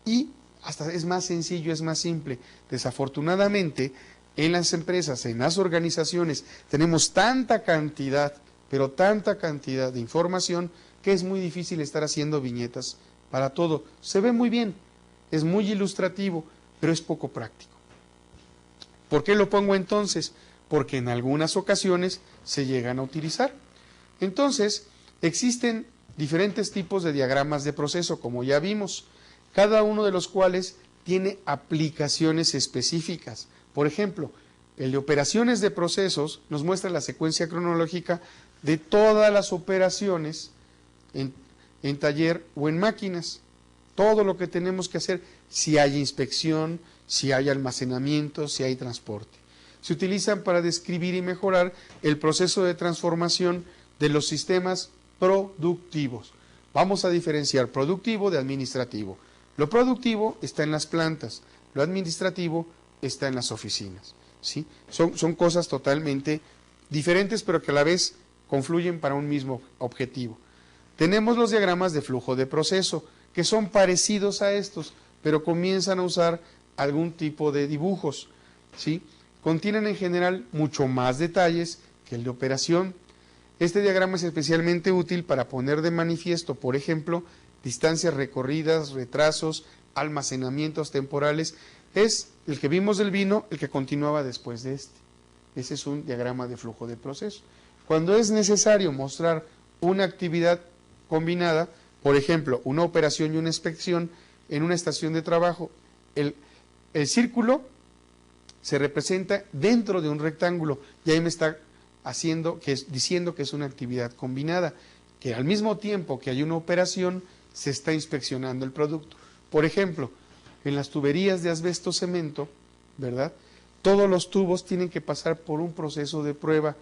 Speaker 1: Y hasta es más sencillo, es más simple. Desafortunadamente, en las empresas, en las organizaciones, tenemos tanta cantidad, pero tanta cantidad de información, que es muy difícil estar haciendo viñetas para todo. Se ve muy bien, es muy ilustrativo, pero es poco práctico. ¿Por qué lo pongo entonces? Porque en algunas ocasiones se llegan a utilizar. Entonces, existen diferentes tipos de diagramas de proceso, como ya vimos, cada uno de los cuales tiene aplicaciones específicas. Por ejemplo, el de operaciones de procesos nos muestra la secuencia cronológica de todas las operaciones en taller o en máquinas. Todo lo que tenemos que hacer, si hay inspección, si hay almacenamiento, si hay transporte. Se utilizan para describir y mejorar el proceso de transformación de los sistemas productivos. Vamos a diferenciar productivo de administrativo. Lo productivo está en las plantas, lo administrativo está en las oficinas, ¿sí? Son cosas totalmente diferentes, pero que a la vez confluyen para un mismo objetivo. Tenemos los diagramas de flujo de proceso, que son parecidos a estos, pero comienzan a usar algún tipo de dibujos, ¿sí? Contienen en general mucho más detalles que el de operación. Este diagrama es especialmente útil para poner de manifiesto, por ejemplo, distancias recorridas, retrasos, almacenamientos temporales. Es el que vimos del vino, el que continuaba después de este. Ese es un diagrama de flujo de proceso. Cuando es necesario mostrar una actividad combinada, por ejemplo, una operación y una inspección en una estación de trabajo, el círculo se representa dentro de un rectángulo, y ahí me está diciendo que es una actividad combinada, que al mismo tiempo que hay una operación, se está inspeccionando el producto. Por ejemplo, en las tuberías de asbesto cemento, ¿verdad? Todos los tubos tienen que pasar por un proceso de prueba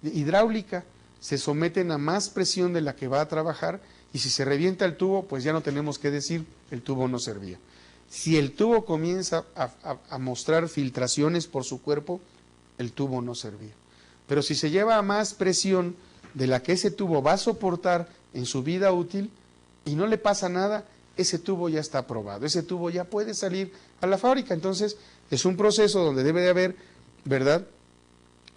Speaker 1: hidráulica, se someten a más presión de la que va a trabajar, y si se revienta el tubo, pues ya no tenemos que decir, el tubo no servía. Si el tubo comienza a mostrar filtraciones por su cuerpo, el tubo no servía. Pero si se lleva a más presión de la que ese tubo va a soportar en su vida útil y no le pasa nada, ese tubo ya está aprobado, ese tubo ya puede salir a la fábrica. Entonces, es un proceso donde debe de haber, ¿verdad?,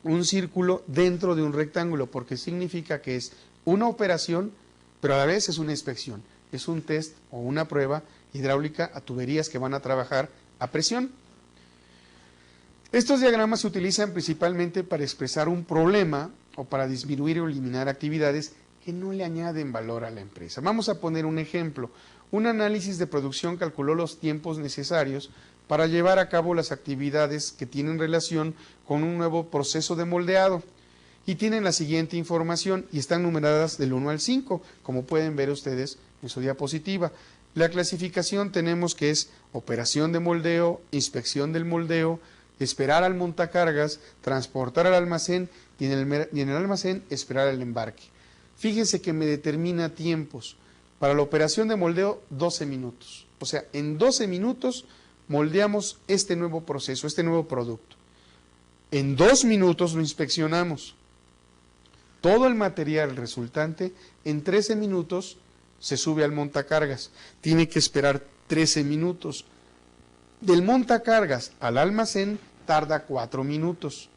Speaker 1: un círculo dentro de un rectángulo, porque significa que es una operación, pero a la vez es una inspección, es un test o una prueba hidráulica a tuberías que van a trabajar a presión. Estos diagramas se utilizan principalmente para expresar un problema o para disminuir o eliminar actividades que no le añaden valor a la empresa. Vamos a poner un ejemplo. Un análisis de producción calculó los tiempos necesarios para llevar a cabo las actividades que tienen relación con un nuevo proceso de moldeado, y tienen la siguiente información y están numeradas del 1 al 5, como pueden ver ustedes en su diapositiva. La clasificación tenemos que es operación de moldeo, inspección del moldeo, esperar al montacargas, transportar al almacén y en el almacén esperar el embarque. Fíjense que me determina tiempos. Para la operación de moldeo, 12 minutos. O sea, en 12 minutos moldeamos este nuevo proceso, este nuevo producto. En 2 minutos lo inspeccionamos. Todo el material resultante en 13 minutos se sube al montacargas. Tiene que esperar 13 minutos. Del montacargas al almacén tarda 4 minutos.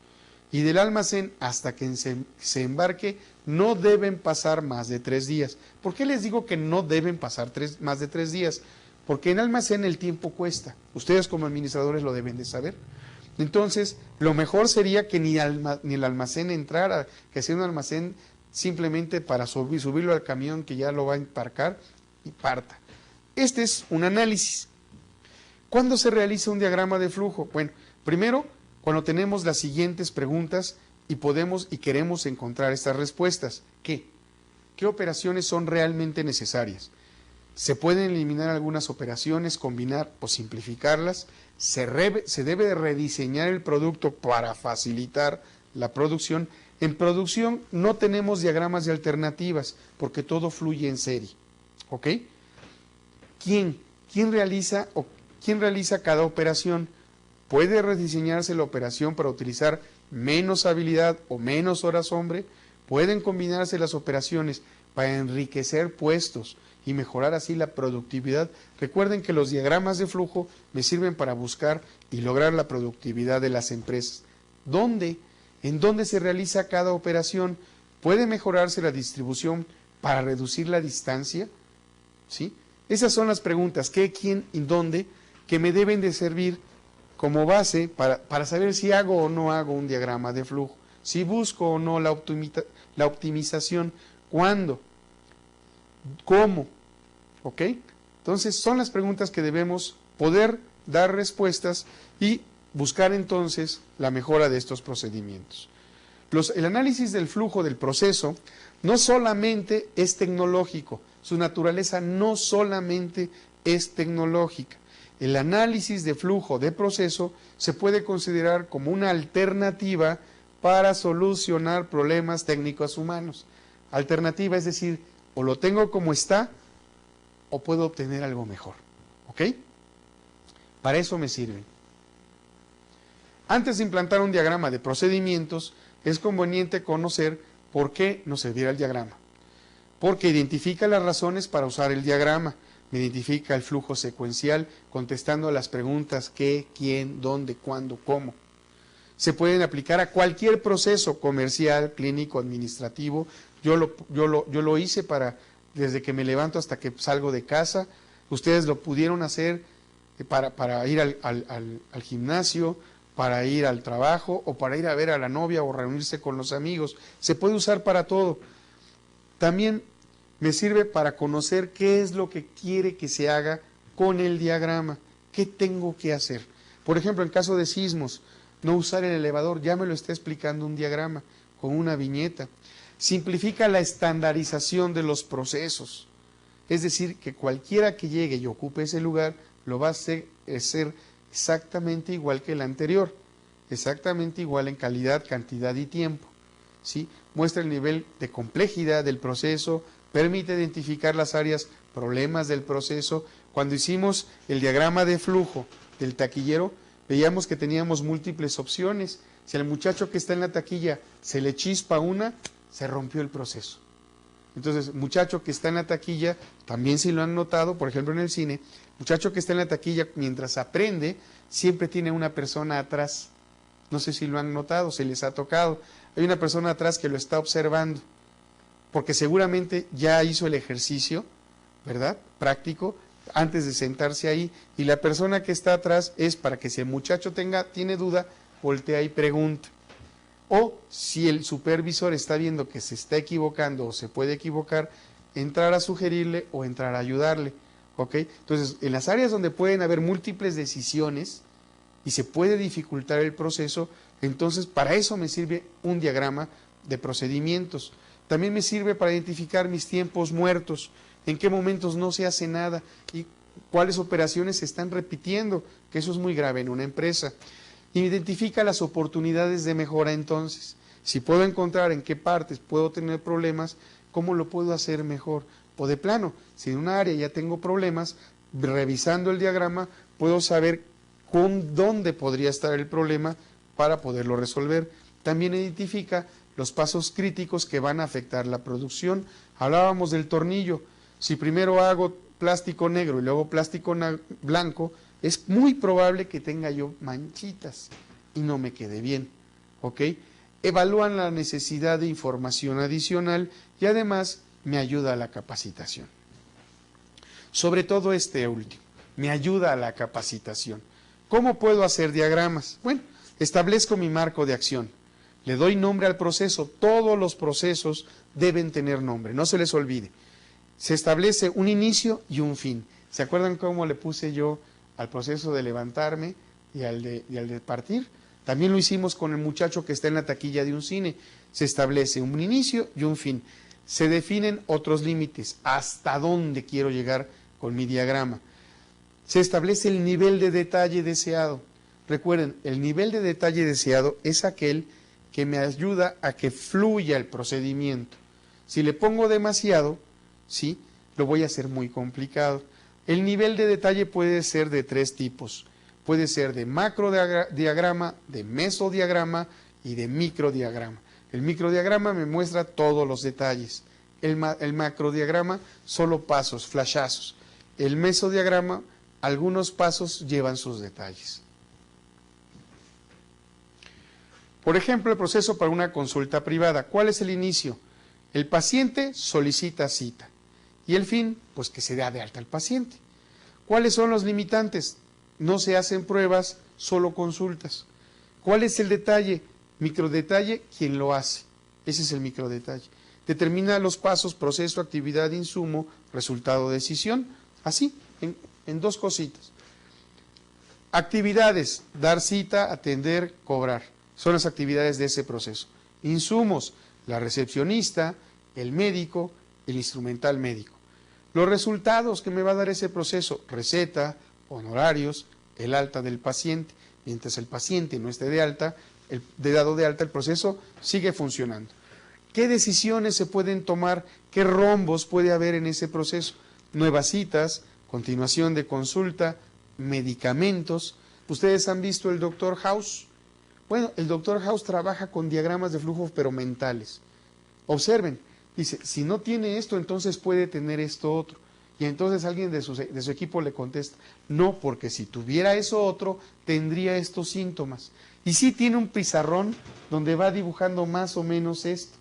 Speaker 1: Y del almacén hasta que se embarque no deben pasar más de 3 días. ¿Por qué les digo que no deben pasar más de 3 días? Porque en almacén el tiempo cuesta. Ustedes como administradores lo deben de saber. Entonces, lo mejor sería que ni el almacén entrara, que sea un almacén simplemente para subirlo al camión que ya lo va a embarcar y parta. Este es un análisis. ¿Cuándo se realiza un diagrama de flujo? Bueno, primero, cuando tenemos las siguientes preguntas y queremos encontrar estas respuestas. ¿Qué operaciones son realmente necesarias? ¿Se pueden eliminar algunas operaciones, combinar o simplificarlas? ¿Se debe de rediseñar el producto para facilitar la producción? En producción no tenemos diagramas de alternativas porque todo fluye en serie. ¿Ok? ¿Quién realiza cada operación? ¿Puede rediseñarse la operación para utilizar menos habilidad o menos horas hombre? ¿Pueden combinarse las operaciones para enriquecer puestos y mejorar así la productividad? Recuerden que los diagramas de flujo me sirven para buscar y lograr la productividad de las empresas. ¿En dónde se realiza cada operación? ¿Puede mejorarse la distribución para reducir la distancia? ¿Sí? Esas son las preguntas, ¿qué, quién y dónde?, que me deben de servir como base para saber si hago o no hago un diagrama de flujo, si busco o no la optimización, cuándo, cómo, ¿ok? Entonces son las preguntas que debemos poder dar respuestas y buscar entonces la mejora de estos procedimientos. El análisis del flujo del proceso no solamente es tecnológico, su naturaleza no solamente es tecnológica. El análisis de flujo de proceso se puede considerar como una alternativa para solucionar problemas técnicos humanos. Alternativa, es decir, o lo tengo como está o puedo obtener algo mejor. ¿Ok? Para eso me sirve. Antes de implantar un diagrama de procedimientos, es conveniente conocer por qué nos servirá el diagrama. Porque identifica las razones para usar el diagrama, me identifica el flujo secuencial contestando a las preguntas qué, quién, dónde, cuándo, cómo. Se pueden aplicar a cualquier proceso comercial, clínico, administrativo. Yo lo hice desde que me levanto hasta que salgo de casa. Ustedes lo pudieron hacer para ir al gimnasio, para ir al trabajo o para ir a ver a la novia o reunirse con los amigos. Se puede usar para todo. También me sirve para conocer qué es lo que quiere que se haga con el diagrama, qué tengo que hacer. Por ejemplo, en caso de sismos, no usar el elevador, ya me lo está explicando un diagrama con una viñeta. Simplifica la estandarización de los procesos, es decir, que cualquiera que llegue y ocupe ese lugar lo va a hacer exactamente igual que el anterior, exactamente igual en calidad, cantidad y tiempo. ¿Sí? Muestra el nivel de complejidad del proceso, permite identificar las áreas, problemas del proceso. Cuando hicimos el diagrama de flujo del taquillero, veíamos que teníamos múltiples opciones. Si al muchacho que está en la taquilla se le chispa una, se rompió el proceso. Entonces, muchacho que está en la taquilla, también si lo han notado, por ejemplo en el cine, muchacho que está en la taquilla mientras aprende, siempre tiene una persona atrás. No sé si lo han notado, se les ha tocado. Hay una persona atrás que lo está observando, porque seguramente ya hizo el ejercicio, ¿verdad?, práctico, antes de sentarse ahí, y la persona que está atrás es para que si el muchacho tiene duda, voltea y pregunta. O si el supervisor está viendo que se está equivocando o se puede equivocar, entrar a sugerirle o entrar a ayudarle. ¿Ok? Entonces, en las áreas donde pueden haber múltiples decisiones y se puede dificultar el proceso, entonces para eso me sirve un diagrama de procedimientos. También me sirve para identificar mis tiempos muertos, en qué momentos no se hace nada y cuáles operaciones se están repitiendo, que eso es muy grave en una empresa. Identifica las oportunidades de mejora entonces. Si puedo encontrar en qué partes puedo tener problemas, ¿cómo lo puedo hacer mejor? O de plano, si en una área ya tengo problemas, revisando el diagrama, puedo saber con dónde podría estar el problema para poderlo resolver. También identifica los pasos críticos que van a afectar la producción. Hablábamos del tornillo. Si primero hago plástico negro y luego plástico blanco, es muy probable que tenga yo manchitas y no me quede bien, ¿ok? Evalúan la necesidad de información adicional y además me ayuda a la capacitación. Sobre todo este último, me ayuda a la capacitación. ¿Cómo puedo hacer diagramas? Bueno, establezco mi marco de acción. Le doy nombre al proceso. Todos los procesos deben tener nombre, no se les olvide. Se establece un inicio y un fin. ¿Se acuerdan cómo le puse yo al proceso de levantarme y al de partir? También lo hicimos con el muchacho que está en la taquilla de un cine. Se establece un inicio y un fin. Se definen otros límites. ¿Hasta dónde quiero llegar con mi diagrama? Se establece el nivel de detalle deseado. Recuerden, el nivel de detalle deseado es aquel que me ayuda a que fluya el procedimiento. Si le pongo demasiado, ¿sí?, lo voy a hacer muy complicado. El nivel de detalle puede ser de 3 tipos. Puede ser de macrodiagrama, de mesodiagrama y de microdiagrama. El microdiagrama me muestra todos los detalles. El macrodiagrama, solo pasos, flashazos. El mesodiagrama, algunos pasos llevan sus detalles. Por ejemplo, el proceso para una consulta privada. ¿Cuál es el inicio? El paciente solicita cita. Y el fin, pues que se dé de alta al paciente. ¿Cuáles son los limitantes? No se hacen pruebas, solo consultas. ¿Cuál es el detalle? Microdetalle, ¿quién lo hace? Ese es el microdetalle. Determina los pasos, proceso, actividad, insumo, resultado, decisión. Así, en 2 cositas. Actividades, dar cita, atender, cobrar. Son las actividades de ese proceso. Insumos, la recepcionista, el médico, el instrumental médico. Los resultados que me va a dar ese proceso, receta, honorarios, el alta del paciente. Mientras el paciente no esté de alta, dado de alta, el proceso sigue funcionando. ¿Qué decisiones se pueden tomar? ¿Qué rombos puede haber en ese proceso? Nuevas citas, continuación de consulta, medicamentos. ¿Ustedes han visto el Dr. House? Bueno, el Dr. House trabaja con diagramas de flujo, pero mentales. Observen, dice, si no tiene esto, entonces puede tener esto otro. Y entonces alguien de su equipo le contesta, no, porque si tuviera eso otro, tendría estos síntomas. Y sí tiene un pizarrón donde va dibujando más o menos esto.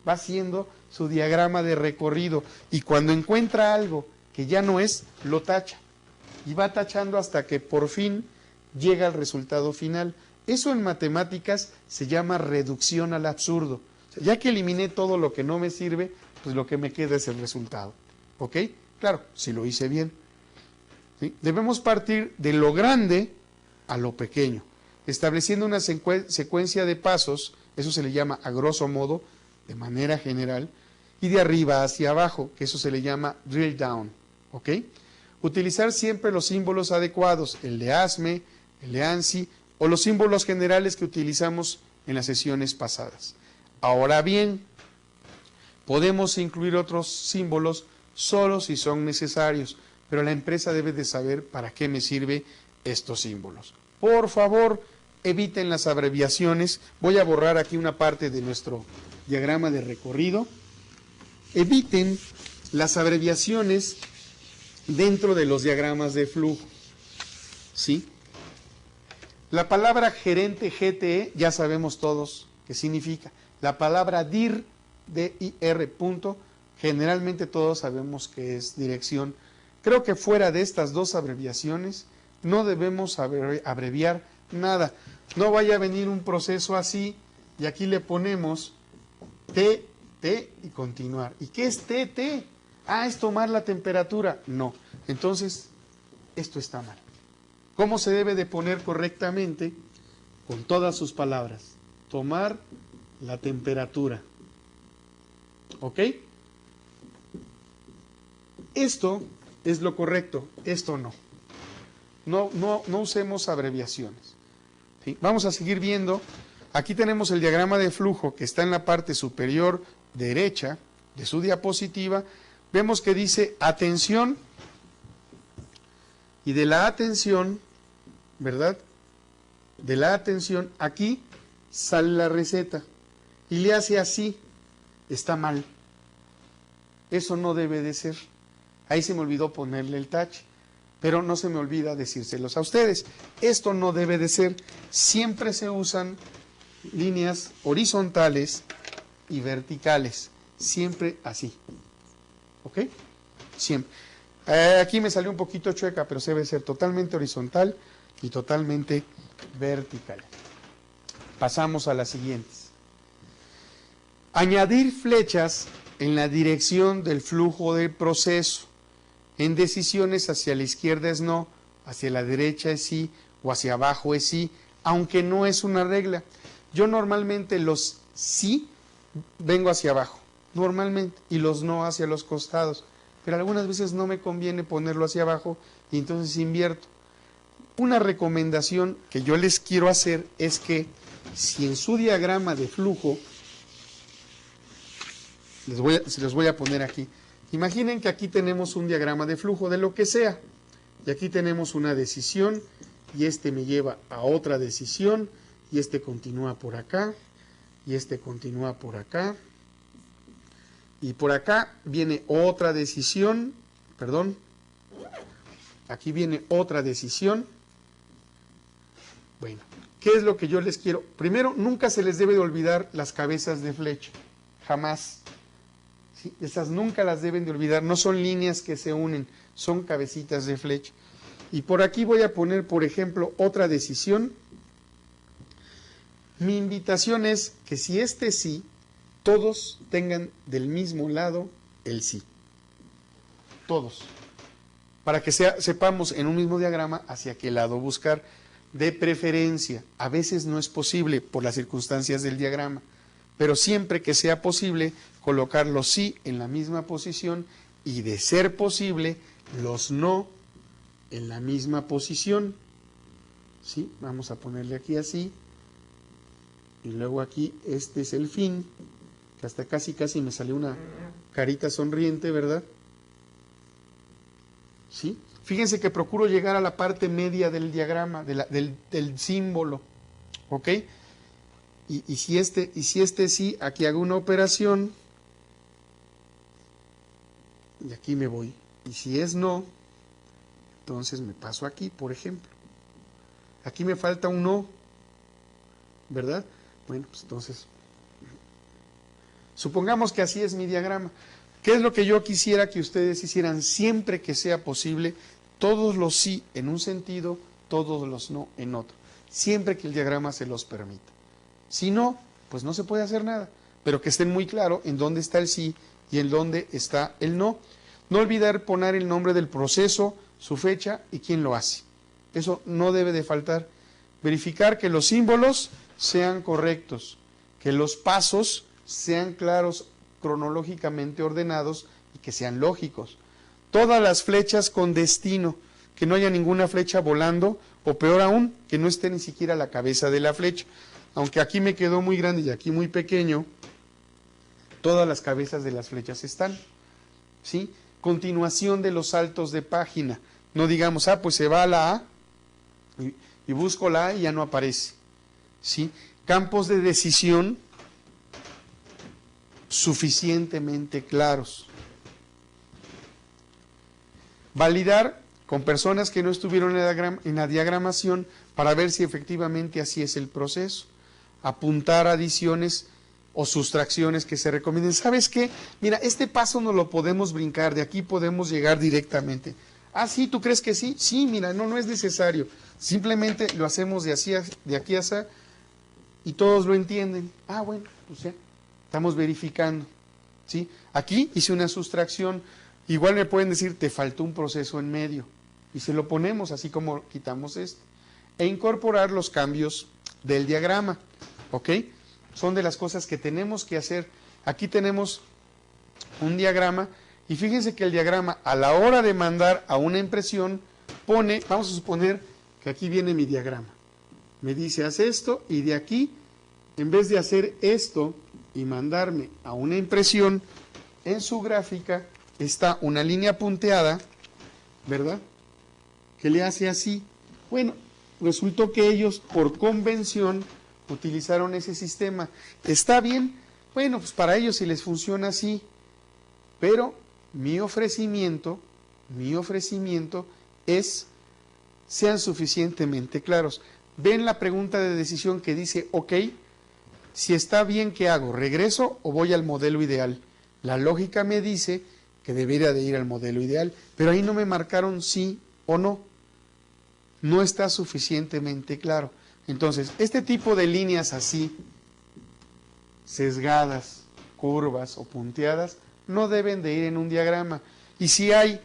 Speaker 1: Va haciendo su diagrama de recorrido. Y cuando encuentra algo que ya no es, lo tacha. Y va tachando hasta que por fin llega al resultado final. Eso en matemáticas se llama reducción al absurdo. O sea, ya que eliminé todo lo que no me sirve, pues lo que me queda es el resultado. ¿Ok? Claro, si lo hice bien. ¿Sí? Debemos partir de lo grande a lo pequeño, estableciendo una secuencia de pasos, eso se le llama a grosso modo, de manera general, y de arriba hacia abajo, que eso se le llama drill down. ¿Ok? Utilizar siempre los símbolos adecuados, el de ASME, el de ANSI, o los símbolos generales que utilizamos en las sesiones pasadas. Ahora bien, podemos incluir otros símbolos solo si son necesarios, pero la empresa debe de saber para qué me sirven estos símbolos. Por favor, eviten las abreviaciones. Voy a borrar aquí una parte de nuestro diagrama de recorrido. Eviten las abreviaciones dentro de los diagramas de flujo. ¿Sí? La palabra gerente, GTE, ya sabemos todos qué significa. La palabra DIR, D-I-R, punto, generalmente todos sabemos que es dirección. Creo que fuera de estas 2 abreviaciones no debemos abreviar nada. No vaya a venir un proceso así y aquí le ponemos T, T y continuar. ¿Y qué es TT? Ah, es tomar la temperatura. No. Entonces, esto está mal. ¿Cómo se debe de poner correctamente? Con todas sus palabras. Tomar la temperatura. ¿Ok? Esto es lo correcto, esto no. No usemos abreviaciones. ¿Sí? Vamos a seguir viendo. Aquí tenemos el diagrama de flujo que está en la parte superior derecha de su diapositiva. Vemos que dice atención, Y de la atención, ¿verdad? De la atención, aquí sale la receta y le hace así, está mal. Eso no debe de ser. Ahí se me olvidó ponerle el tache, pero no se me olvida decírselos a ustedes. Esto no debe de ser. Siempre se usan líneas horizontales y verticales. Siempre así. ¿Ok? Siempre. Aquí me salió un poquito chueca, pero se debe ser totalmente horizontal y totalmente vertical. Pasamos a las siguientes. Añadir flechas en la dirección del flujo del proceso. En decisiones hacia la izquierda es no, hacia la derecha es sí o hacia abajo es sí, aunque no es una regla. Yo normalmente los sí vengo hacia abajo, normalmente, y los no hacia los costados, pero algunas veces no me conviene ponerlo hacia abajo y entonces invierto. Una recomendación que yo les quiero hacer es que si en su diagrama de flujo, se los voy a poner aquí, imaginen que aquí tenemos un diagrama de flujo de lo que sea, y aquí tenemos una decisión, y este me lleva a otra decisión, y este continúa por acá, y este continúa por acá, y por acá viene otra decisión, perdón, aquí viene otra decisión. Bueno, ¿qué es lo que yo les quiero? Primero, nunca se les debe de olvidar las cabezas de flecha, jamás. ¿Sí? Esas nunca las deben de olvidar, no son líneas que se unen, son cabecitas de flecha. Y por aquí voy a poner, por ejemplo, otra decisión. Mi invitación es que si este sí, todos tengan del mismo lado el sí. Todos. Para que sepamos en un mismo diagrama hacia qué lado buscar. De preferencia, a veces no es posible por las circunstancias del diagrama, pero siempre que sea posible, colocar los sí en la misma posición y, de ser posible, los no en la misma posición. ¿Sí? Vamos a ponerle aquí así. Y luego aquí, este es el fin, que hasta casi me salió una carita sonriente, ¿verdad? ¿Sí? Fíjense que procuro llegar a la parte media del diagrama, del símbolo, ¿ok? Y si este sí, aquí hago una operación, y aquí me voy. Y si es no, entonces me paso aquí, por ejemplo. Aquí me falta un no, ¿verdad? Bueno, pues entonces, supongamos que así es mi diagrama. ¿Qué es lo que yo quisiera que ustedes hicieran siempre que sea posible? Todos los sí en un sentido, todos los no en otro. Siempre que el diagrama se los permita. Si no, pues no se puede hacer nada. Pero que estén muy claro en dónde está el sí y en dónde está el no. No olvidar poner el nombre del proceso, su fecha y quién lo hace. Eso no debe de faltar. Verificar que los símbolos sean correctos, que los pasos sean claros, cronológicamente ordenados y que sean lógicos. Todas las flechas con destino, que no haya ninguna flecha volando, o peor aún, que no esté ni siquiera la cabeza de la flecha. Aunque aquí me quedó muy grande y aquí muy pequeño, todas las cabezas de las flechas están. ¿Sí? Continuación de los saltos de página. No digamos, pues se va a la A y busco la A y ya no aparece. ¿Sí? Campos de decisión suficientemente claros. Validar con personas que no estuvieron en la diagramación para ver si efectivamente así es el proceso. Apuntar adiciones o sustracciones que se recomienden. ¿Sabes qué? Mira, este paso no lo podemos brincar, de aquí podemos llegar directamente. Ah, sí, ¿tú crees que sí? Sí, mira, no es necesario. Simplemente lo hacemos de aquí a allá y todos lo entienden. Ah, bueno, pues ya, estamos verificando. ¿Sí? Aquí hice una sustracción. Igual me pueden decir, te faltó un proceso en medio. Y se lo ponemos así como quitamos esto. E incorporar los cambios del diagrama. ¿Ok? Son de las cosas que tenemos que hacer. Aquí tenemos un diagrama. Y fíjense que el diagrama, a la hora de mandar a una impresión, pone, vamos a suponer que aquí viene mi diagrama. Me dice, haz esto, y de aquí, en vez de hacer esto y mandarme a una impresión, en su gráfica está una línea punteada, ¿verdad? que le hace así. Bueno, resultó que ellos por convención utilizaron ese sistema. ¿Está bien? Bueno, pues para ellos si les funciona así, pero mi ofrecimiento es, sean suficientemente claros. Ven la pregunta de decisión que dice, ok, si está bien, ¿qué hago? ¿Regreso o voy al modelo ideal? La lógica me dice que debería de ir al modelo ideal, pero ahí no me marcaron sí o no. No está suficientemente claro. Entonces, este tipo de líneas así, sesgadas, curvas o punteadas, no deben de ir en un diagrama. Y si hay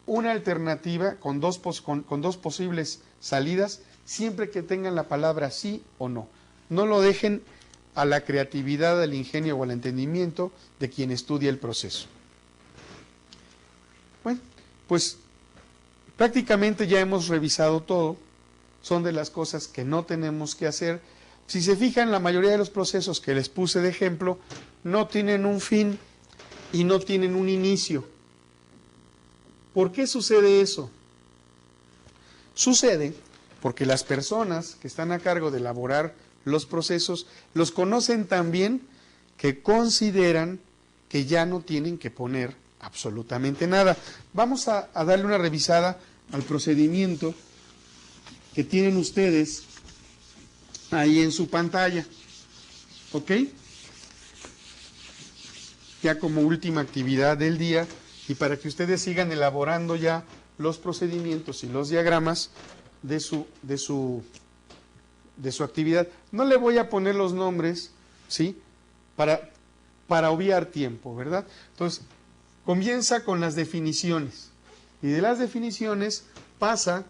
Speaker 1: una alternativa con dos posibles salidas, siempre que tengan la palabra sí o no. No lo dejen a la creatividad, al ingenio o al entendimiento de quien estudia el proceso. Bueno, pues prácticamente ya hemos revisado todo. Son de las cosas que no tenemos que hacer. Si se fijan, la mayoría de los procesos que les puse de ejemplo no tienen un fin y no tienen un inicio. ¿Por qué sucede eso? Sucede porque las personas que están a cargo de elaborar los procesos los conocen tan bien que consideran que ya no tienen que poner absolutamente nada. Vamos a darle una revisada al procedimiento que tienen ustedes ahí en su pantalla, ¿ok? Ya como última actividad del día y para que ustedes sigan elaborando ya los procedimientos y los diagramas de su actividad. No le voy a poner los nombres, ¿sí? Para obviar tiempo, ¿verdad? Entonces, comienza con las definiciones y de las definiciones pasa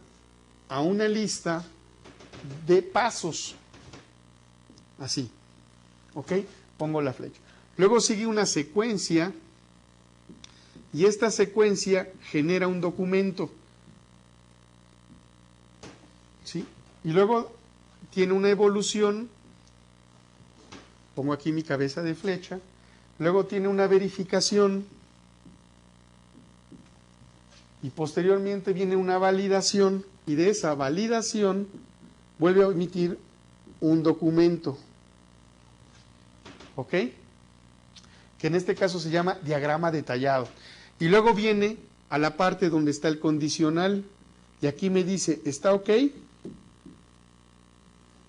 Speaker 1: a una lista de pasos, así, ¿ok? Pongo la flecha. Luego sigue una secuencia y esta secuencia genera un documento, ¿sí? Y luego tiene una evolución, pongo aquí mi cabeza de flecha, luego tiene una verificación y posteriormente viene una validación y de esa validación vuelve a emitir un documento, ¿ok? Que en este caso se llama diagrama detallado. Y luego viene a la parte donde está el condicional y aquí me dice, ¿está ok?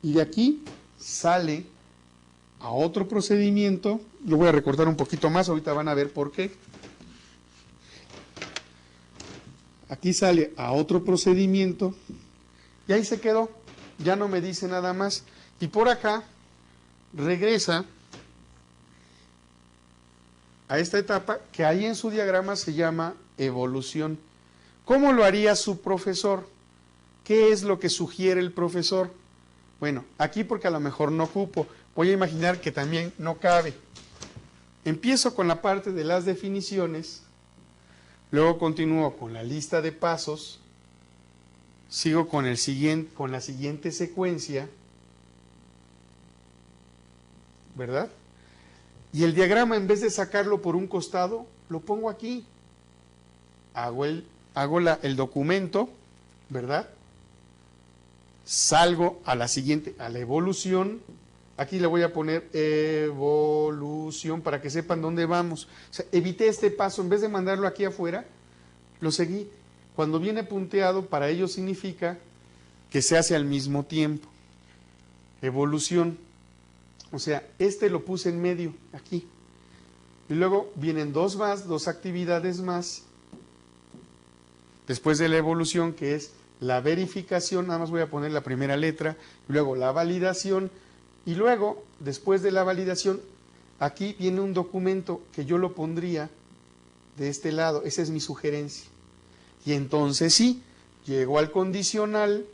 Speaker 1: Y de aquí sale a otro procedimiento, lo voy a recortar un poquito más, ahorita van a ver por qué. Aquí sale a otro procedimiento y ahí se quedó, ya no me dice nada más. Y por acá regresa a esta etapa que ahí en su diagrama se llama evolución. ¿Cómo lo haría su profesor? ¿Qué es lo que sugiere el profesor? Bueno, aquí porque a lo mejor no ocupo, voy a imaginar que también no cabe. Empiezo con la parte de las definiciones, luego continúo con la lista de pasos, sigo con la siguiente secuencia, ¿verdad? Y el diagrama, en vez de sacarlo por un costado, lo pongo aquí. Hago el documento, ¿verdad? Salgo a la siguiente, a la evolución. Aquí le voy a poner evolución para que sepan dónde vamos. O sea, evité este paso, en vez de mandarlo aquí afuera, lo seguí. Cuando viene punteado, para ello significa que se hace al mismo tiempo. Evolución. O sea, este lo puse en medio, aquí. Y luego vienen dos actividades más. Después de la evolución, que es la verificación, nada más voy a poner la primera letra, y luego la validación, y luego, después de la validación, aquí viene un documento que yo lo pondría de este lado, esa es mi sugerencia. Y entonces sí, llego al condicional,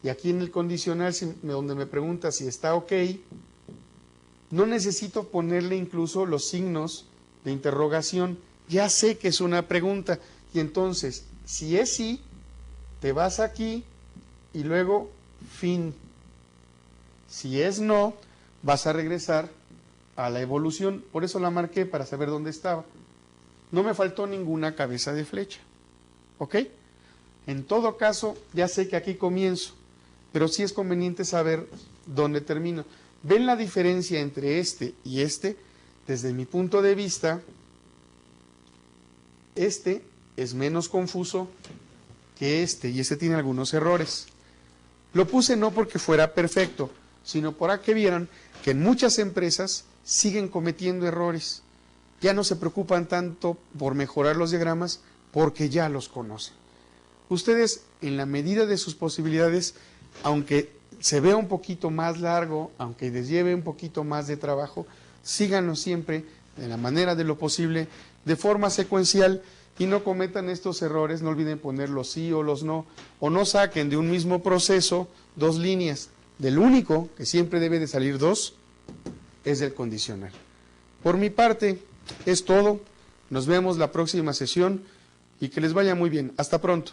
Speaker 1: y aquí en el condicional, donde me pregunta si está ok, no necesito ponerle incluso los signos de interrogación, ya sé que es una pregunta, y entonces, si es sí, te vas aquí, y luego fin. Si es no, vas a regresar a la evolución, por eso la marqué para saber dónde estaba. No me faltó ninguna cabeza de flecha, ¿ok? En todo caso, ya sé que aquí comienzo, pero sí es conveniente saber dónde termino. ¿Ven la diferencia entre este y este? Desde mi punto de vista, este es menos confuso que este, y este tiene algunos errores. Lo puse no porque fuera perfecto, sino para que vieran que en muchas empresas siguen cometiendo errores. Ya no se preocupan tanto por mejorar los diagramas porque ya los conocen. Ustedes, en la medida de sus posibilidades, aunque se vea un poquito más largo, aunque les lleve un poquito más de trabajo, síganlo siempre, de la manera de lo posible, de forma secuencial, y no cometan estos errores. No olviden poner los sí o los no, o no saquen de un mismo proceso dos líneas. Del único, que siempre debe de salir dos, es del condicional. Por mi parte, es todo. Nos vemos la próxima sesión y que les vaya muy bien. Hasta pronto.